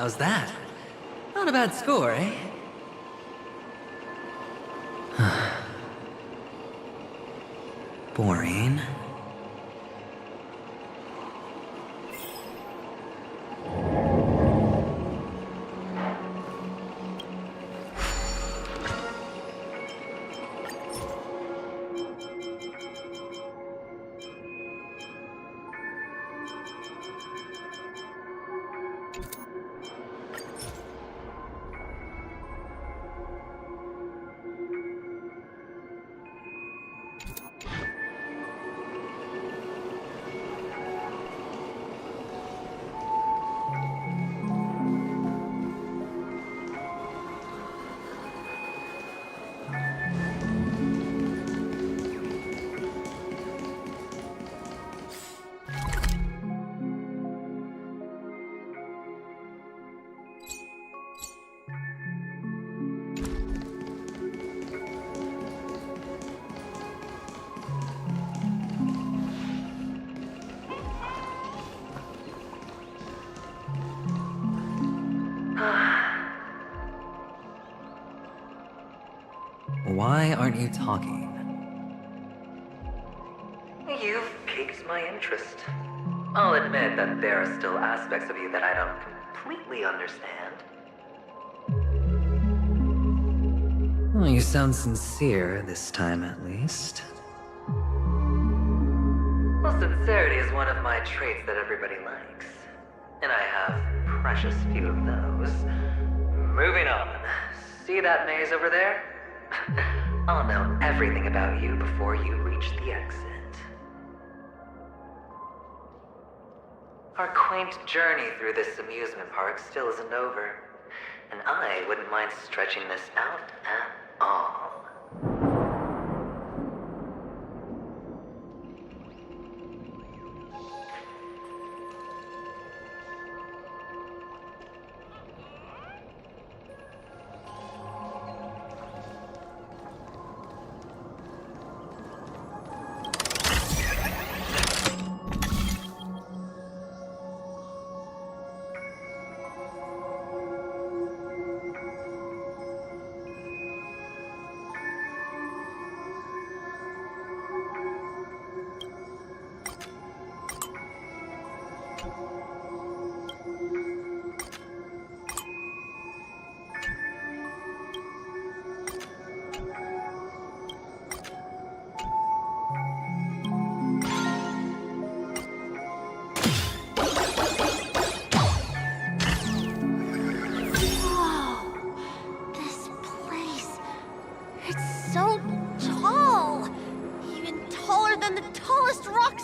How's that? Not a bad score, eh? Boring. Why aren't you talking? You've piqued my interest. I'll admit that there are still aspects of you that I don't completely understand. Well, you sound sincere, this time at least. Well, sincerity is one of my traits that everybody likes. And I have precious few of those. Moving on. See that maze over there? I'll know everything about you before you reach the exit. Our quaint journey through this amusement park still isn't over, and I wouldn't mind stretching this out at all.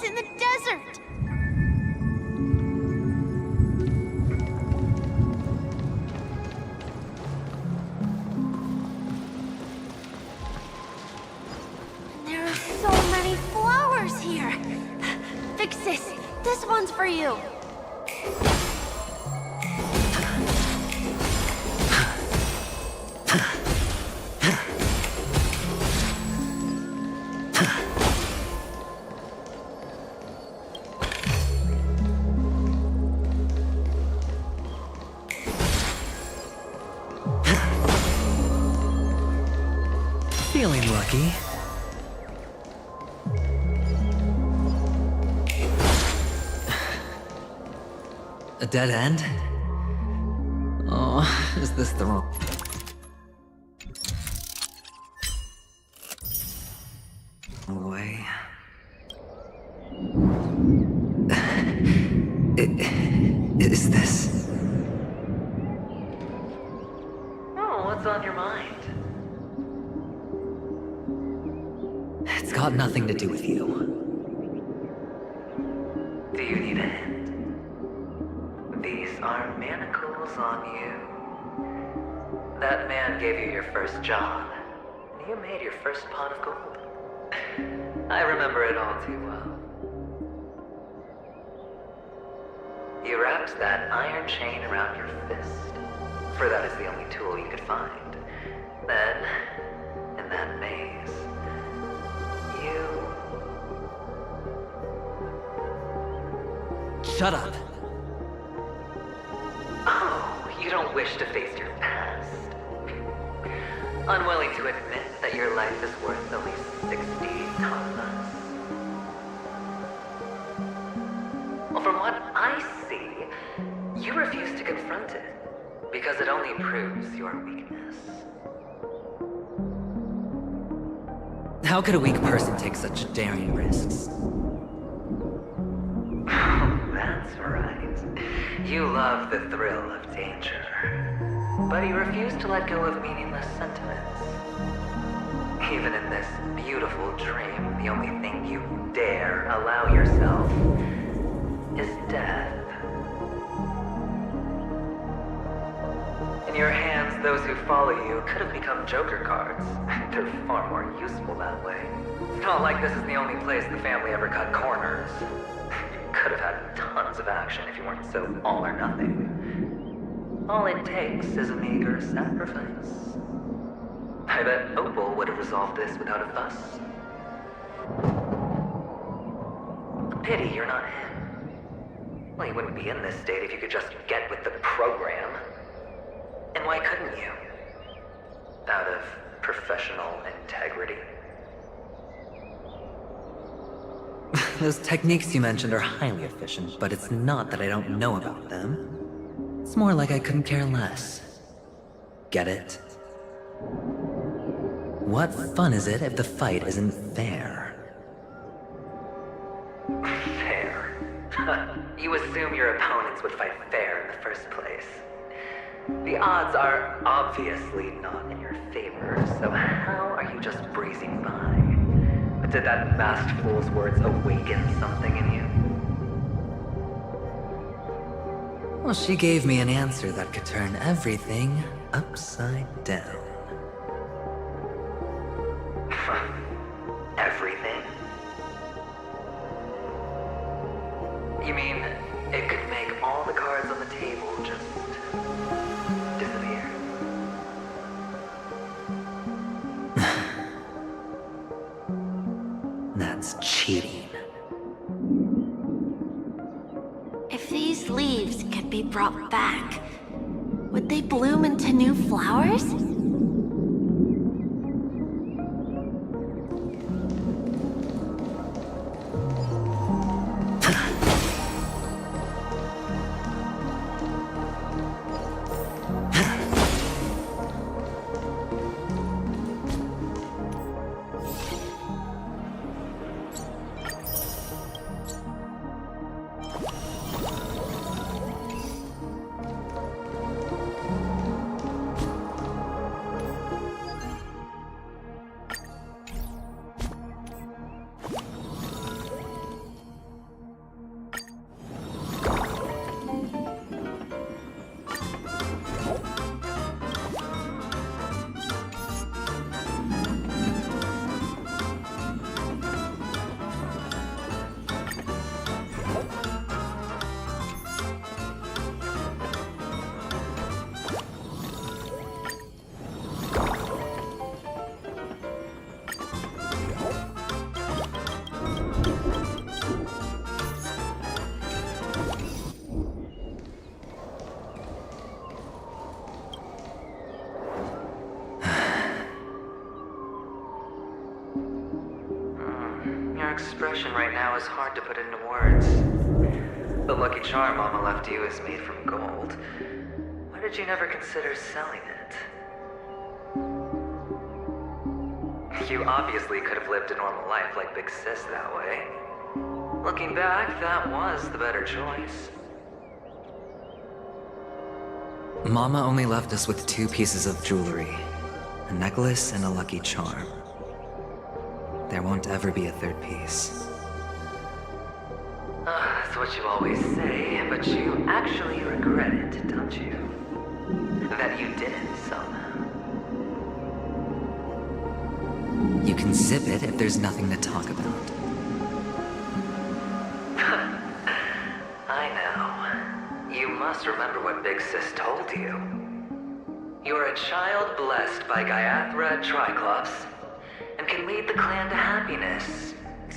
in the desert! And there are so many flowers here! Vixis, this one's for you! Feeling lucky. A dead end? Oh, is this the wrong... way? Is this... Oh, what's on your mind? It's got nothing to do with you. Do you need a hint? These are manacles on you. That man gave you your first job. You made your first pot of gold. I remember it all too well. You wrapped that iron chain around your fist, for that is the only tool you could find. Then, in that maze, Shut up. Oh, wish to face your past. Unwilling to admit that your life is worth at least 60 tamas. Well, from what I see, you refuse to confront it, because it only proves your weakness. How could a weak person take such daring risks? That's right. You love the thrill of danger. But you refuse to let go of meaningless sentiments. Even in this beautiful dream, the only thing you dare allow yourself is death. In your hands, those who follow you could have become Joker cards. They're far more useful that way. It's not like this is the only place the family ever cut corners. You could have had tons of action if you weren't so all or nothing. All it takes is a meager sacrifice. I bet Opal would have resolved this without a fuss. Pity you're not him. Well, you wouldn't be in this state if you could just get with the program. And why couldn't you? Out of professional integrity. Those techniques you mentioned are highly efficient, but it's not that I don't know about them. It's more like I couldn't care less. Get it? What fun is it if the fight isn't fair? Fair? You assume your opponents would fight fair in the first place. The odds are obviously not in your favor, so how are you just breezing by? Did that masked fool's words awaken something in you? Well, she gave me an answer that could turn everything upside down. Everything? You mean it could make all the cards on the table just disappear? That's cheating. If these leaves could be brought back, would they bloom into new flowers? Your expression right now is hard to put into words. The lucky charm Mama left you is made from gold. Why did you never consider selling it? You obviously could have lived a normal life like Big Sis that way. Looking back, that was the better choice. Mama only left us with 2 pieces of jewelry. A necklace and a lucky charm. There won't ever be a 3rd piece. That's what you always say, but you actually regret it, don't you? That you didn't sell them. You can zip it if there's nothing to talk about. I know. You must remember what Big Sis told you. You're a child blessed by Gaiathra Triclops, and can lead the clan to happiness.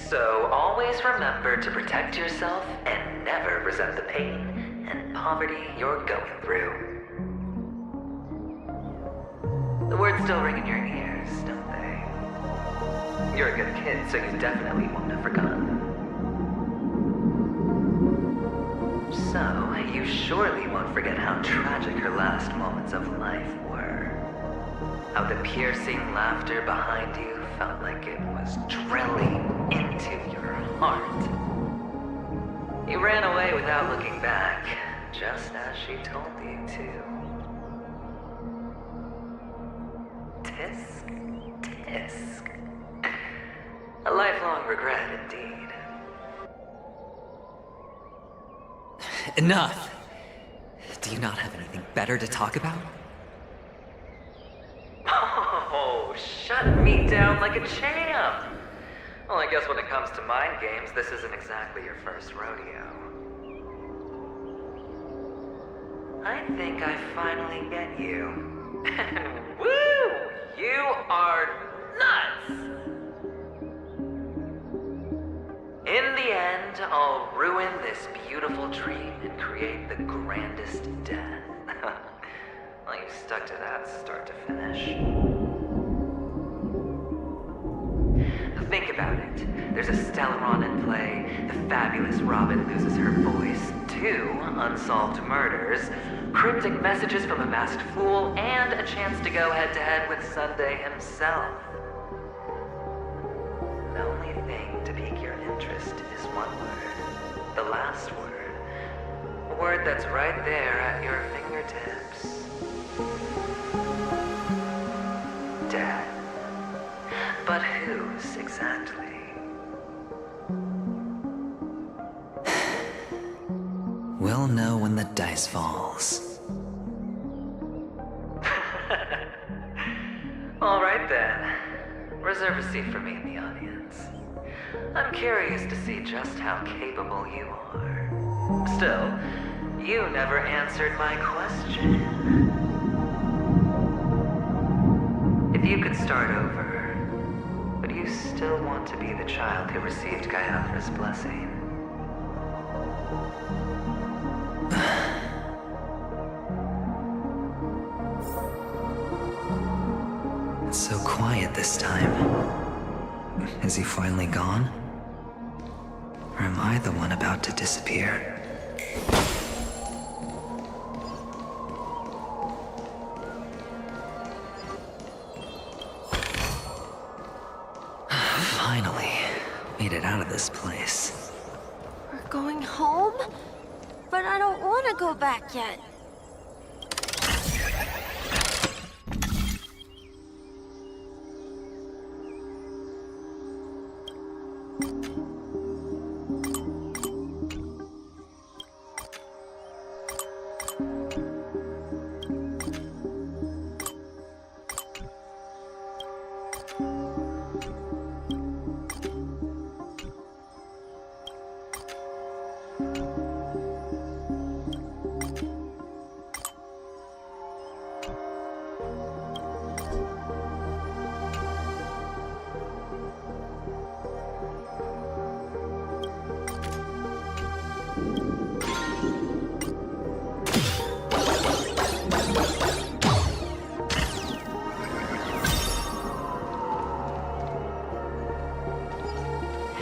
So always remember to protect yourself and never resent the pain and poverty you're going through. The words still ring in your ears, don't they? You're a good kid, so you definitely won't have forgotten. So, you surely won't forget how tragic her last moments of life were. How the piercing laughter behind you felt like it was drilling into your heart. You ran away without looking back, just as she told you to. Tisk, tisk. A lifelong regret indeed. Enough! Do you not have anything better to talk about? Oh, shut me down like a champ! Well, I guess when it comes to mind games, this isn't exactly your first rodeo. I think I finally get you. And woo! You are nuts! In the end, I'll ruin this beautiful dream and create the grandest death. Well, you stuck to that start to finish. Think about it. There's a Stellaron in play, the fabulous Robin loses her voice, 2 unsolved murders, cryptic messages from a masked fool, and a chance to go head-to-head with Sunday himself. The only thing to pique your interest is one word. The last word. A word that's right there at your fingertips. Death. But whose exactly? We'll know when the dice falls. All right then. Reserve a seat for me in the audience. I'm curious to see just how capable you are. Still, you never answered my question. If you could start over, would you still want to be the child who received Gaiathra's blessing? It's so quiet this time. Is he finally gone? Or am I the one about to disappear? Finally, made it out of this place. We're going home? But I don't want to go back yet.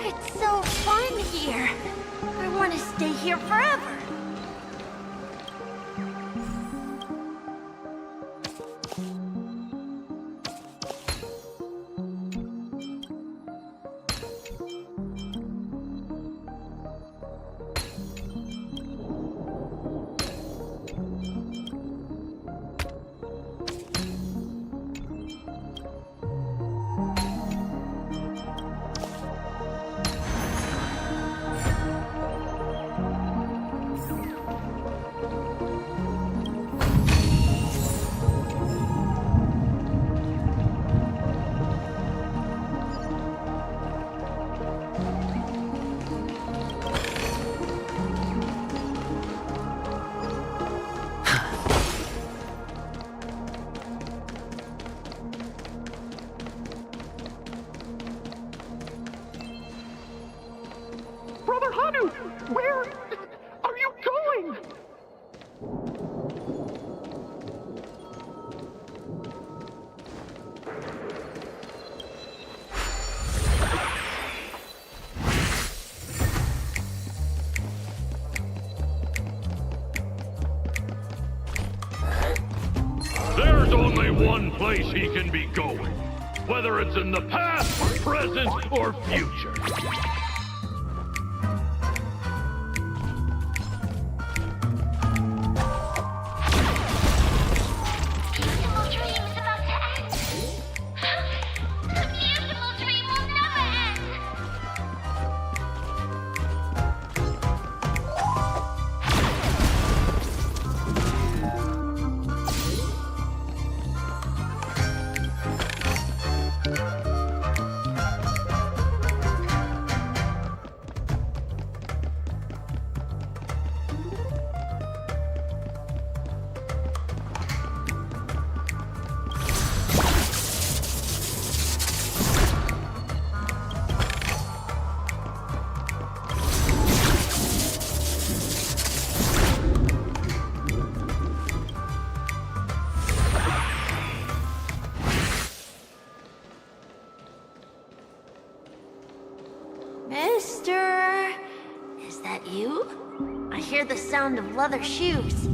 It's so fun here. I want to stay here forever. Brother Hanu, where are you going? one place he can be going, whether it's in the past, present, or future. Beautiful dream is about to end. The beautiful dream will never end. Mister, is that you? I hear the sound of leather shoes.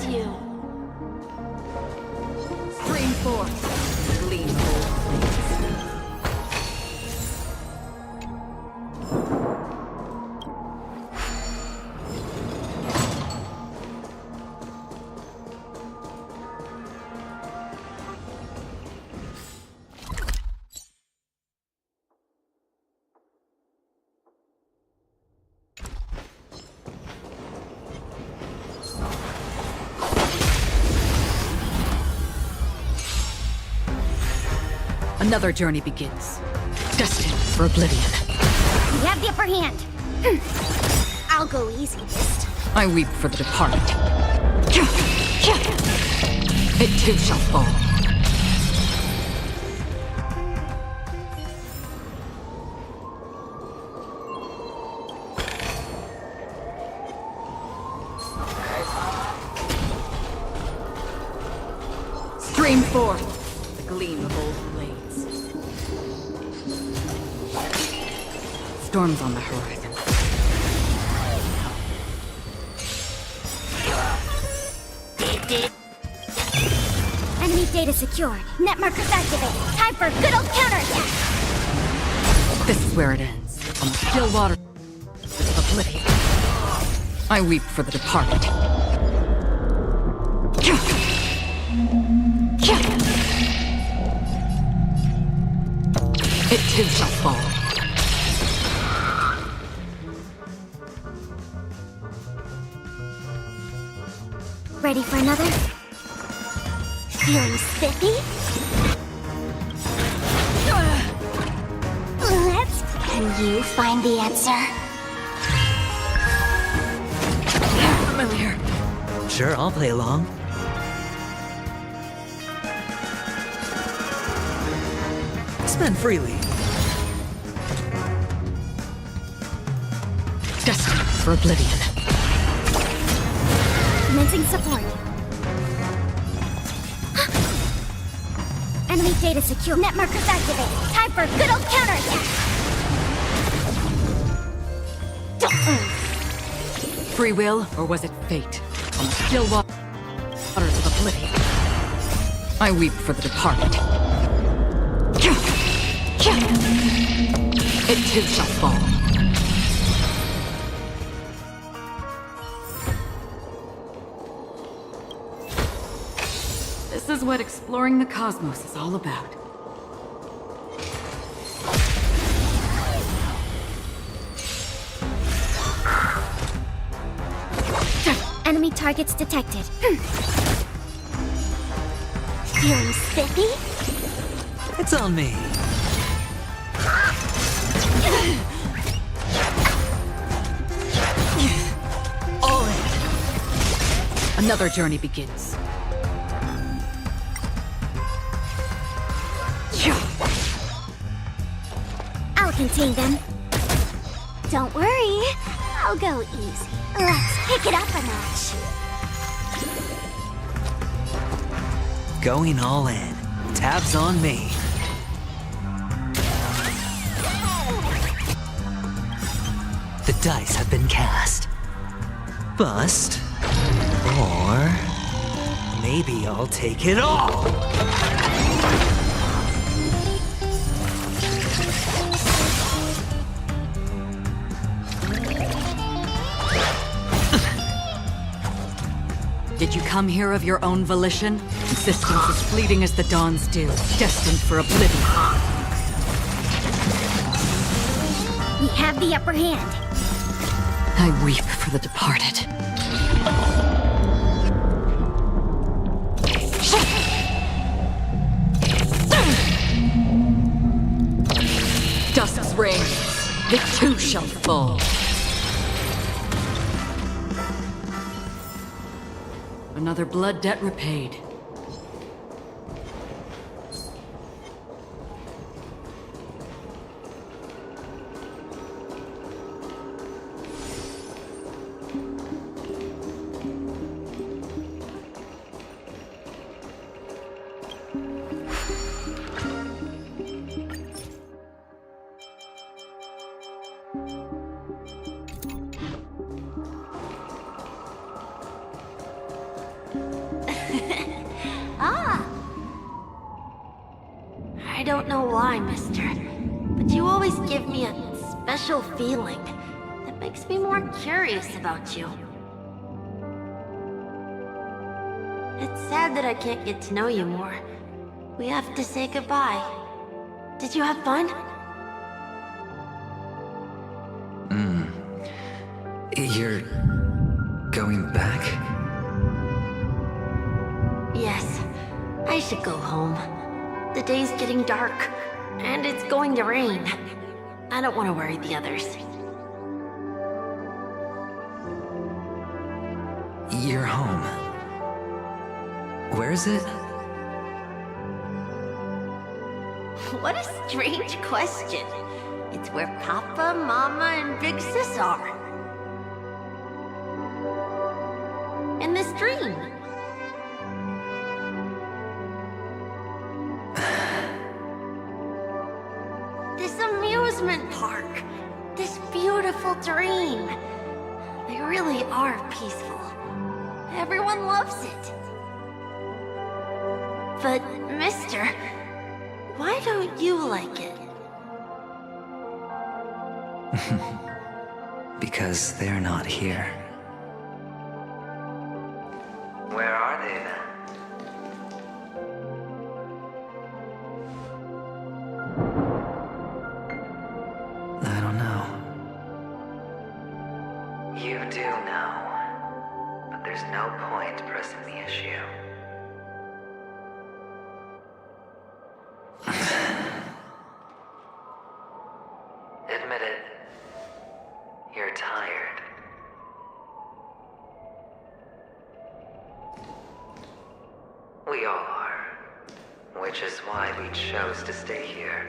You. Stream forth. Gleam gold blades. Another journey begins. Destined for oblivion. We have the upper hand. I'll go easy this time. I weep for the departed. It too shall fall. Stream forth. The gleam of old blades. Storms on the horizon. Enemy data secured. Net markers activated. Time for a good old counterattack. This is where it ends. On the still water of oblivion. I weep for the departed. It too shall fall. Ready for another? Feeling spiffy? Can you find the answer? Sure, I'll play along. Spend freely. Destined for oblivion. Commencing support. Enemy data secure. Net markers activated. Time for a good old counterattack. Free will, or was it fate? On the still waters of oblivion. I weep for the departed. It too shall fall. This is what exploring the cosmos is all about. Enemy targets detected. Feeling spiffy? It's on me. All in. Another journey begins. I'll contain them. Don't worry, I'll go easy. Let's kick it up a notch. Going all in. Tabs on me. The dice have been cast. Bust. Or maybe I'll take it all. Did you come here of your own volition? Existence as fleeting as the dawn's dew, destined for oblivion. We have the upper hand. I weep for the departed. Dusk's reign, it too shall fall. Another blood debt repaid. I don't know why, mister, but you always give me a special feeling that makes me more curious about you. It's sad that I can't get to know you more. We have to say goodbye. Did you have fun? You're going back? Yes, I should go home. The day's getting dark, and it's going to rain. I don't want to worry the others. You're home. Where is it? What a strange question. It's where Papa, Mama, and Big Sis are. In this dream. This amusement park. This beautiful dream. They really are peaceful. Everyone loves it. But, mister, why don't you like it? Because they're not here. Where are they then? I don't know. You do know. But there's no point pressing the issue. Admit it. You're tired. we all are. Which is why we chose to stay here.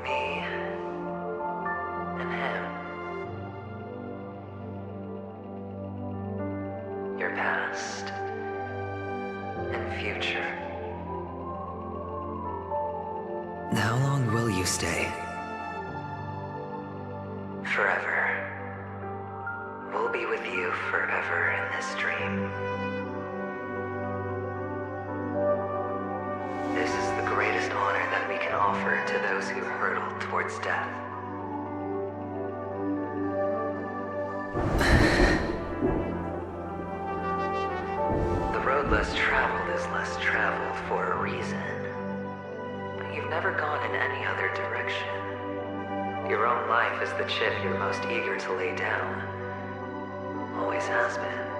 Me and him. Your past and future. How long will you stay? Forever. We'll be with you forever in this dream. This is the greatest honor that we can offer to those who hurtle towards death. The road less traveled is less traveled for a reason. But you've never gone in any other direction. Your own life is the chip you're most eager to lay down. Always has been.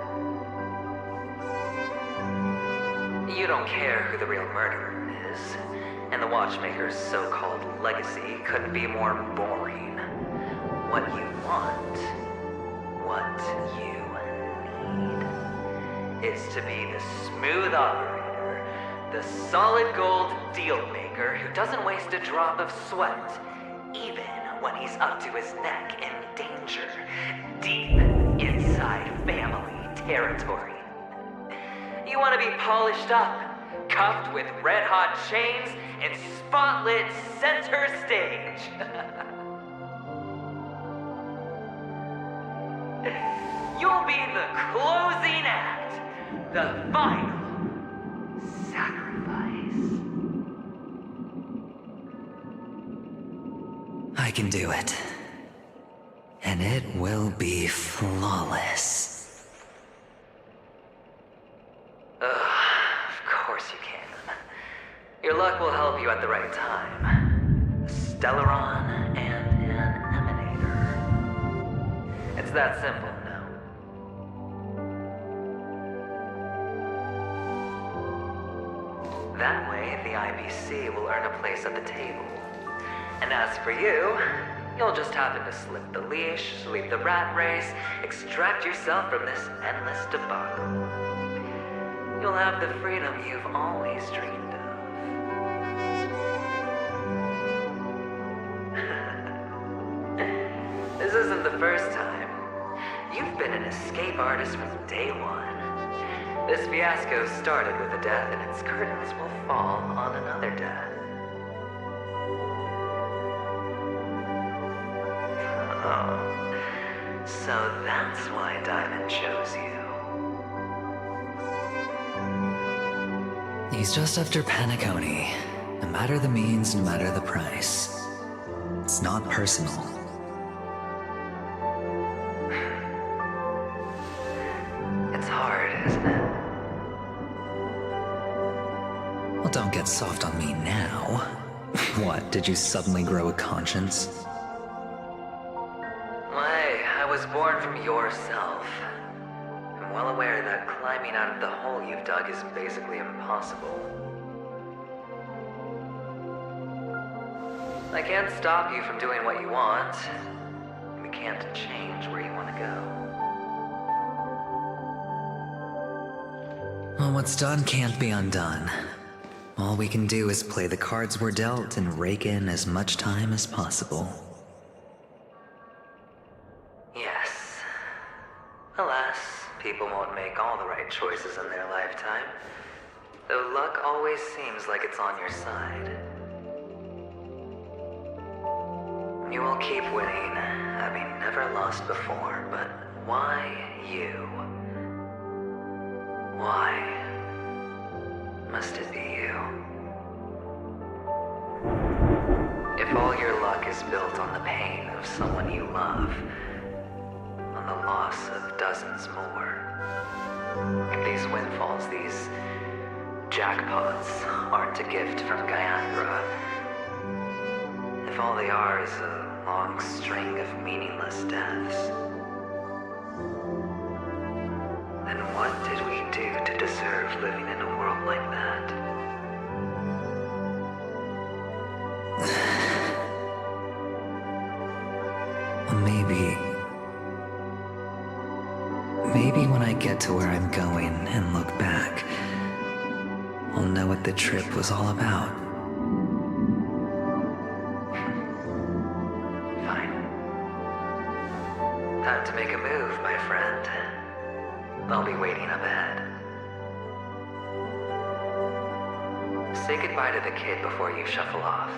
You don't care who the real murderer is, and the Watchmaker's so-called legacy couldn't be more boring. What you want, what you need, is to be the smooth operator, the solid gold deal maker who doesn't waste a drop of sweat, even when he's up to his neck in danger, deep inside family territory. You want to be polished up, cuffed with red-hot chains, and spotlit center stage. You'll be the closing act, the final sacrifice. I can do it. And it will be flawless. Of course you can. Your luck will help you at the right time. A Stellaron and an Emanator. It's that simple now. That way, the IBC will earn a place at the table. And as for you, you'll just happen to slip the leash, leave the rat race, extract yourself from this endless debacle. You'll have the freedom you've always dreamed of. This isn't the first time. You've been an escape artist from day one. This fiasco started with a death, and its curtains will fall on another death. Oh, so that's why Diamond chose you. He's just after Penacony. No matter the means, no matter the price. It's not personal. It's hard, isn't it? Well, don't get soft on me now. What, did you suddenly grow a conscience? I was born from yourself. I'm well aware that climbing out of the hole you've dug is basically impossible. I can't stop you from doing what you want. We can't change where you want to go. Well, what's done can't be undone. All we can do is play the cards we're dealt and rake in as much time as possible. Yes. Alas, people won't make all the right choices in their lifetime. Though luck always seems like it's on your side. You will keep winning, having never lost before, but why you? Why must it be you? If all your luck is built on the pain of someone you love, on the loss of dozens more, if these windfalls, these jackpots, aren't a gift from Gaiathra, if all they are is a long string of meaningless deaths, then what did we do to deserve living in a world like that? Maybe when I get to where I'm going and look back, we'll know what the trip was all about. Fine. Time to make a move, my friend. I'll be waiting up ahead. Say goodbye to the kid before you shuffle off.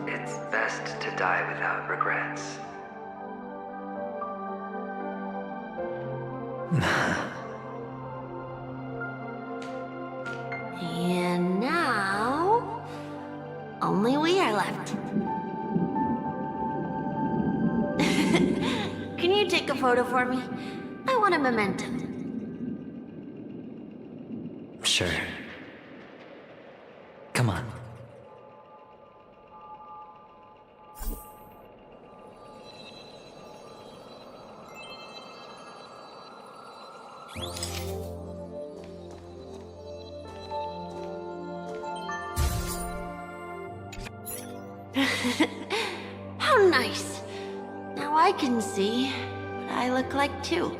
It's best to die without regrets. And now, only we are left. Can you take a photo for me? I want a memento. Sure. Come on. How nice. Now I can see what I look like too.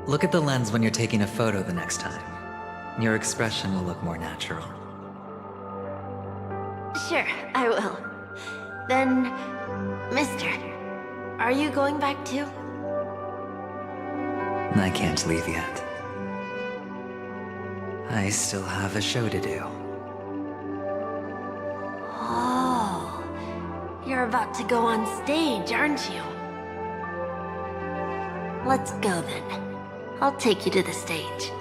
Look at the lens when you're taking a photo the next time. Your expression will look more natural. Sure, I will. Then, mister, are you going back too? I can't leave yet. I still have a show to do. Oh, you're about to go on stage, aren't you? Let's go then. I'll take you to the stage.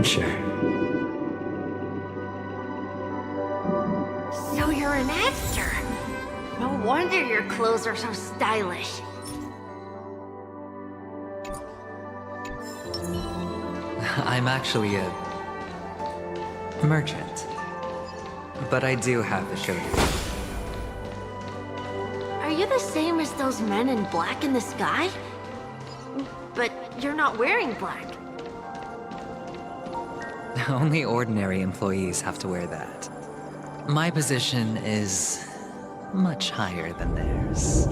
Sure. So you're an actor? No wonder your clothes are so stylish. I'm actually a merchant. But I do have a show to do. Are you the same as those men in black in the sky? But you're not wearing black. Only ordinary employees have to wear that. My position is much higher than theirs.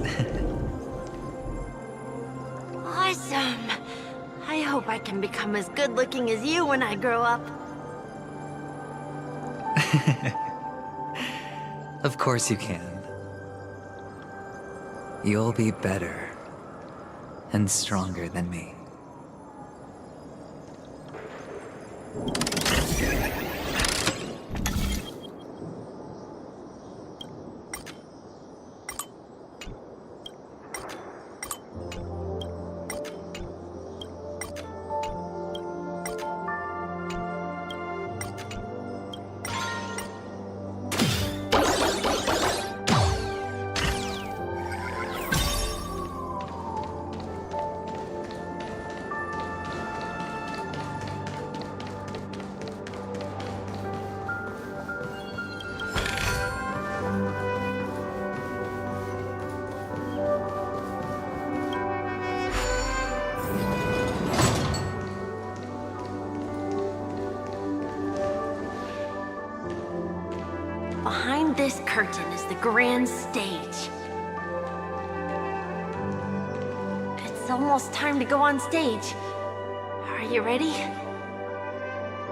Awesome. I hope I can become as good looking as you when I grow up. Of course you can. You'll be better and stronger than me. Behind this curtain is the grand stage. It's almost time to go on stage. Are you ready?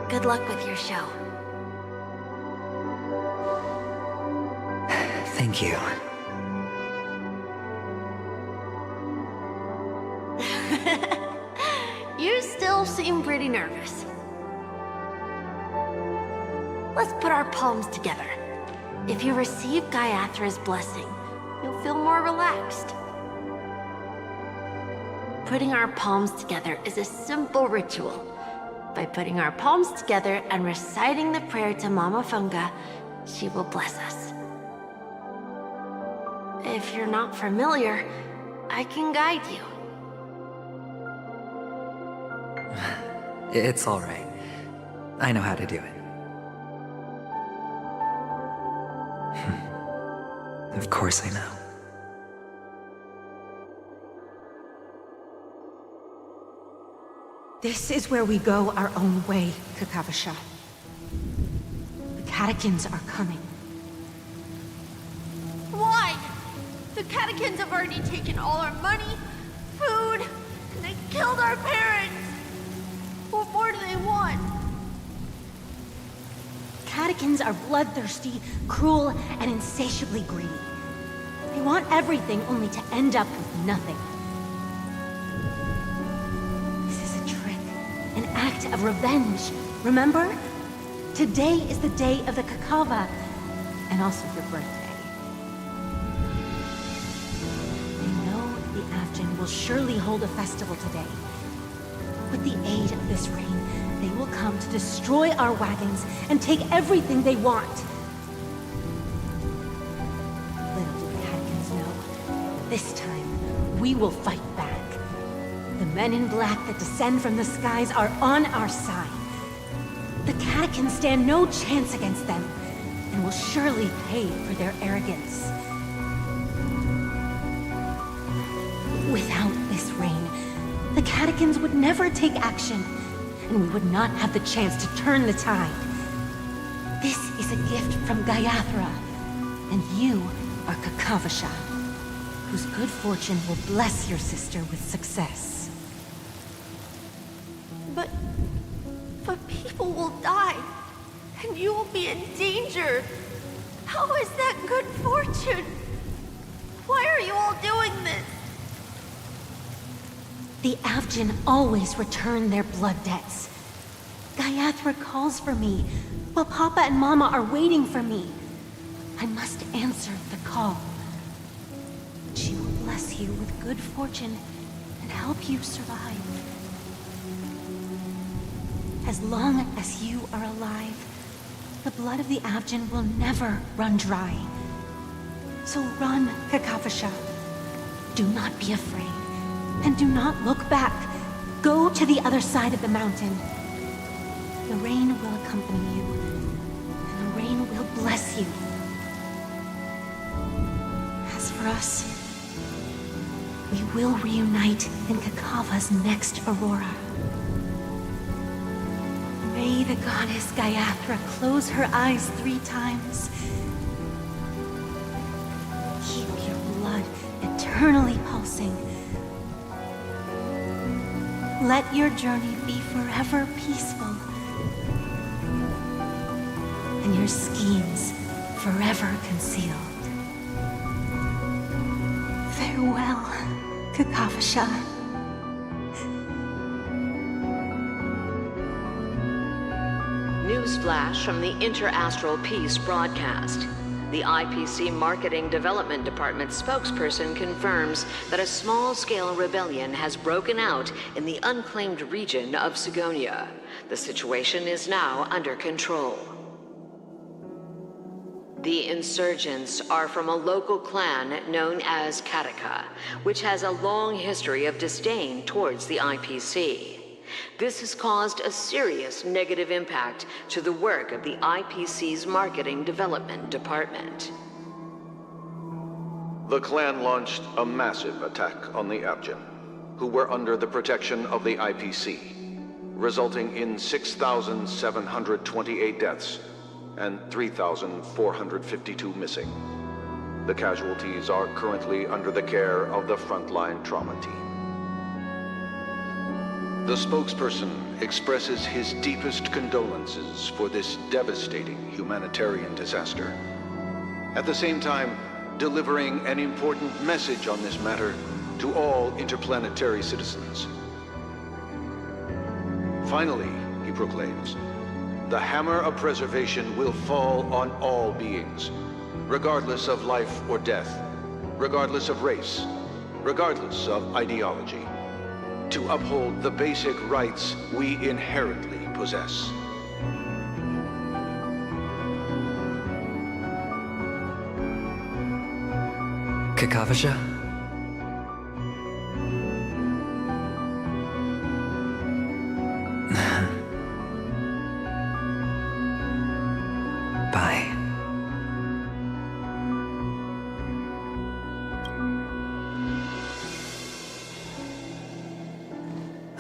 Good luck with your show. Thank you. You still seem pretty nervous. Let's put our palms together. If you receive Gaiathra's blessing, you'll feel more relaxed. Putting our palms together is a simple ritual. By putting our palms together and reciting the prayer to Mama Funga, she will bless us. If you're not familiar, I can guide you. It's all right. I know how to do it. Of course I know. This is where we go our own way, Kakavasha. The catechins are coming. Why? The Catechins have already taken all our money, food, and they killed our parents! What more do they want? Catechins are bloodthirsty, cruel, and insatiably greedy. They want everything only to end up with nothing. This is a trick, an act of revenge. Remember? Today is the day of the Kakava, and also your birthday. They know the Avgin will surely hold a festival today. With the aid of this rain, they will come to destroy our wagons and take everything they want. Little do the Catechins know, this time we will fight back. The men in black that descend from the skies are on our side. The Catechins stand no chance against them, and will surely pay for their arrogance. Without this rain, the Catechins would never take action, and we would not have the chance to turn the tide. This is a gift from Gaiathra, and you are Kakavasha, whose good fortune will bless your sister with success. But people will die, and you will be in danger. How is that good fortune? Why are you all doing this? The Avgin always return their blood debts. Gaiathra calls for me, while Papa and Mama are waiting for me. I must answer the call. She will bless you with good fortune and help you survive. As long as you are alive, the blood of the Avgin will never run dry. So run, Kakavasha. Do not be afraid, and do not look back. Go to the other side of the mountain. The rain will accompany you, and the rain will bless you. As for us, we will reunite in Kakava's next aurora. May the goddess Gaiathra close her eyes 3 times. Keep your blood eternally pulsing. Let your journey be forever peaceful, and your schemes forever concealed. Farewell, Kakavasha. Newsflash from the Interastral Peace broadcast. The IPC Marketing Development Department spokesperson confirms that a small-scale rebellion has broken out in the unclaimed region of Sigonia. The situation is now under control. The insurgents are from a local clan known as Kataka, which has a long history of disdain towards the IPC. This has caused a serious negative impact to the work of the IPC's Marketing Development Department. The clan launched a massive attack on the Avgin, who were under the protection of the IPC, resulting in 6,728 deaths and 3,452 missing. The casualties are currently under the care of the frontline trauma team. The spokesperson expresses his deepest condolences for this devastating humanitarian disaster. At the same time, delivering an important message on this matter to all interplanetary citizens. Finally, he proclaims, the hammer of preservation will fall on all beings, regardless of life or death, regardless of race, regardless of ideology, to uphold the basic rights we inherently possess. Kakavasha? Bye.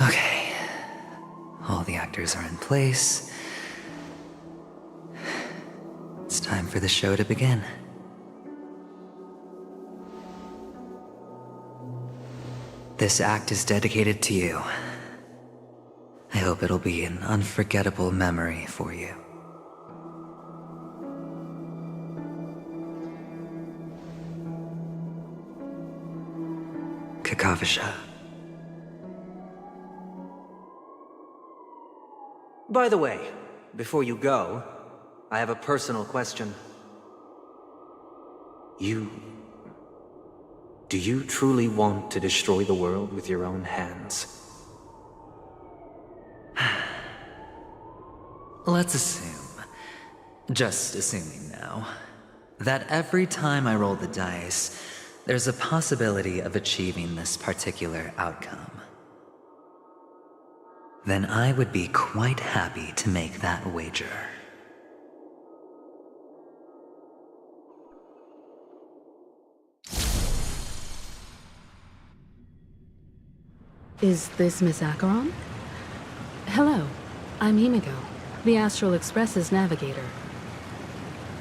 Okay. All the actors are in place. It's time for the show to begin. This act is dedicated to you. I hope it'll be an unforgettable memory for you. Kakavasha. By the way, before you go, I have a personal question. Do you truly want to destroy the world with your own hands? Let's assume, just assuming now, that every time I roll the dice, there's a possibility of achieving this particular outcome. Then I would be quite happy to make that wager. Is this Miss Acheron? Hello, I'm Himiko, the Astral Express's navigator.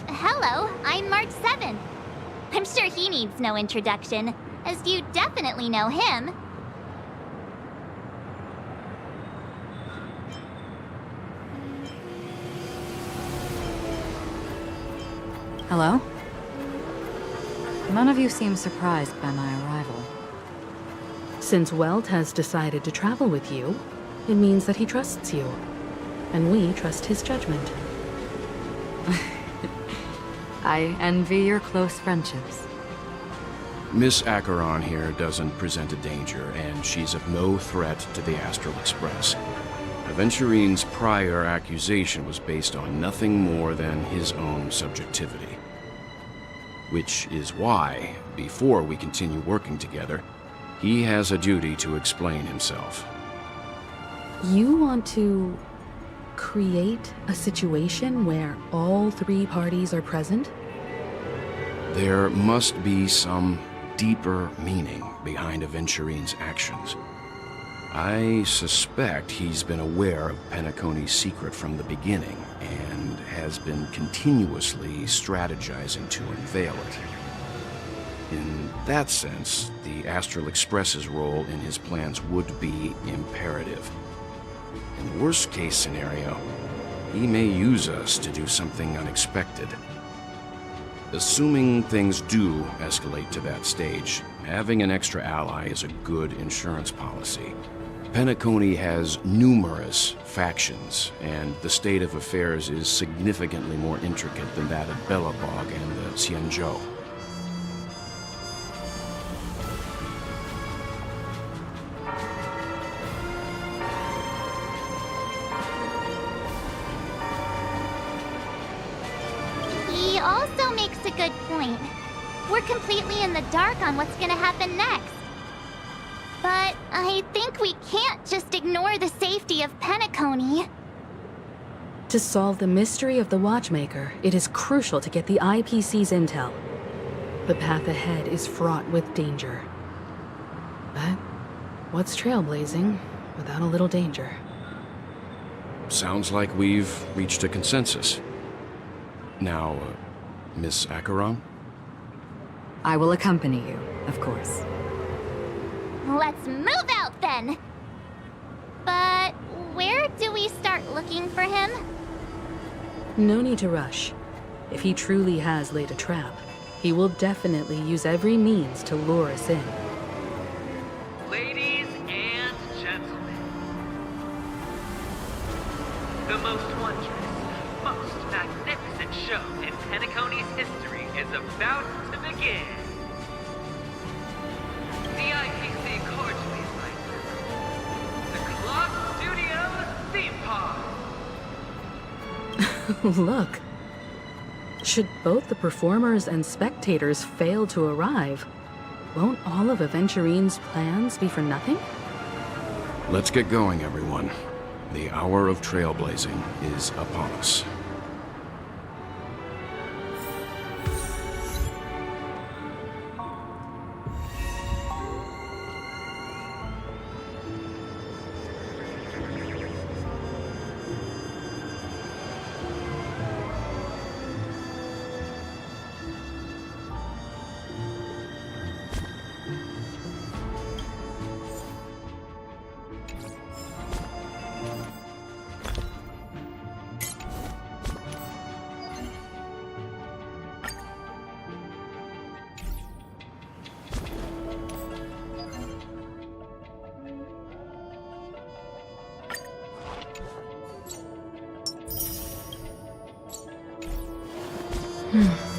Hello, I'm Mark 7. I'm sure he needs no introduction, as you definitely know him. Hello? None of you seem surprised by my arrival. Since Welt has decided to travel with you, it means that he trusts you. And we trust his judgment. I envy your close friendships. Miss Acheron here doesn't present a danger, and she's of no threat to the Astral Express. Aventurine's prior accusation was based on nothing more than his own subjectivity. Which is why, before we continue working together, he has a duty to explain himself. You want to create a situation where all three parties are present? There must be some deeper meaning behind Aventurine's actions. I suspect he's been aware of Penacony's secret from the beginning and has been continuously strategizing to unveil it. In that sense, the Astral Express's role in his plans would be imperative. In the worst-case scenario, he may use us to do something unexpected. Assuming things do escalate to that stage, having an extra ally is a good insurance policy. Penacony has numerous factions, and the state of affairs is significantly more intricate than that at Belobog and the Xianzhou. He also makes a good point. We're completely in the dark on what's gonna happen next. But I think we can't just ignore the safety of Penacony. To solve the mystery of the Watchmaker, it is crucial to get the IPC's intel. The path ahead is fraught with danger. But what's trailblazing without a little danger? Sounds like we've reached a consensus. Now, Miss Acheron? I will accompany you, of course. Let's move out then! But where do we start looking for him? No need to rush. If he truly has laid a trap, he will definitely use every means to lure us in. Ladies and gentlemen, the most wondrous, most magnificent show in Penacony's history is about to begin. The IPC cordially invites the Clock Studios theme park. Look. Should both the performers and spectators fail to arrive, won't all of Aventurine's plans be for nothing? Let's get going, everyone. The hour of trailblazing is upon us. Hmm.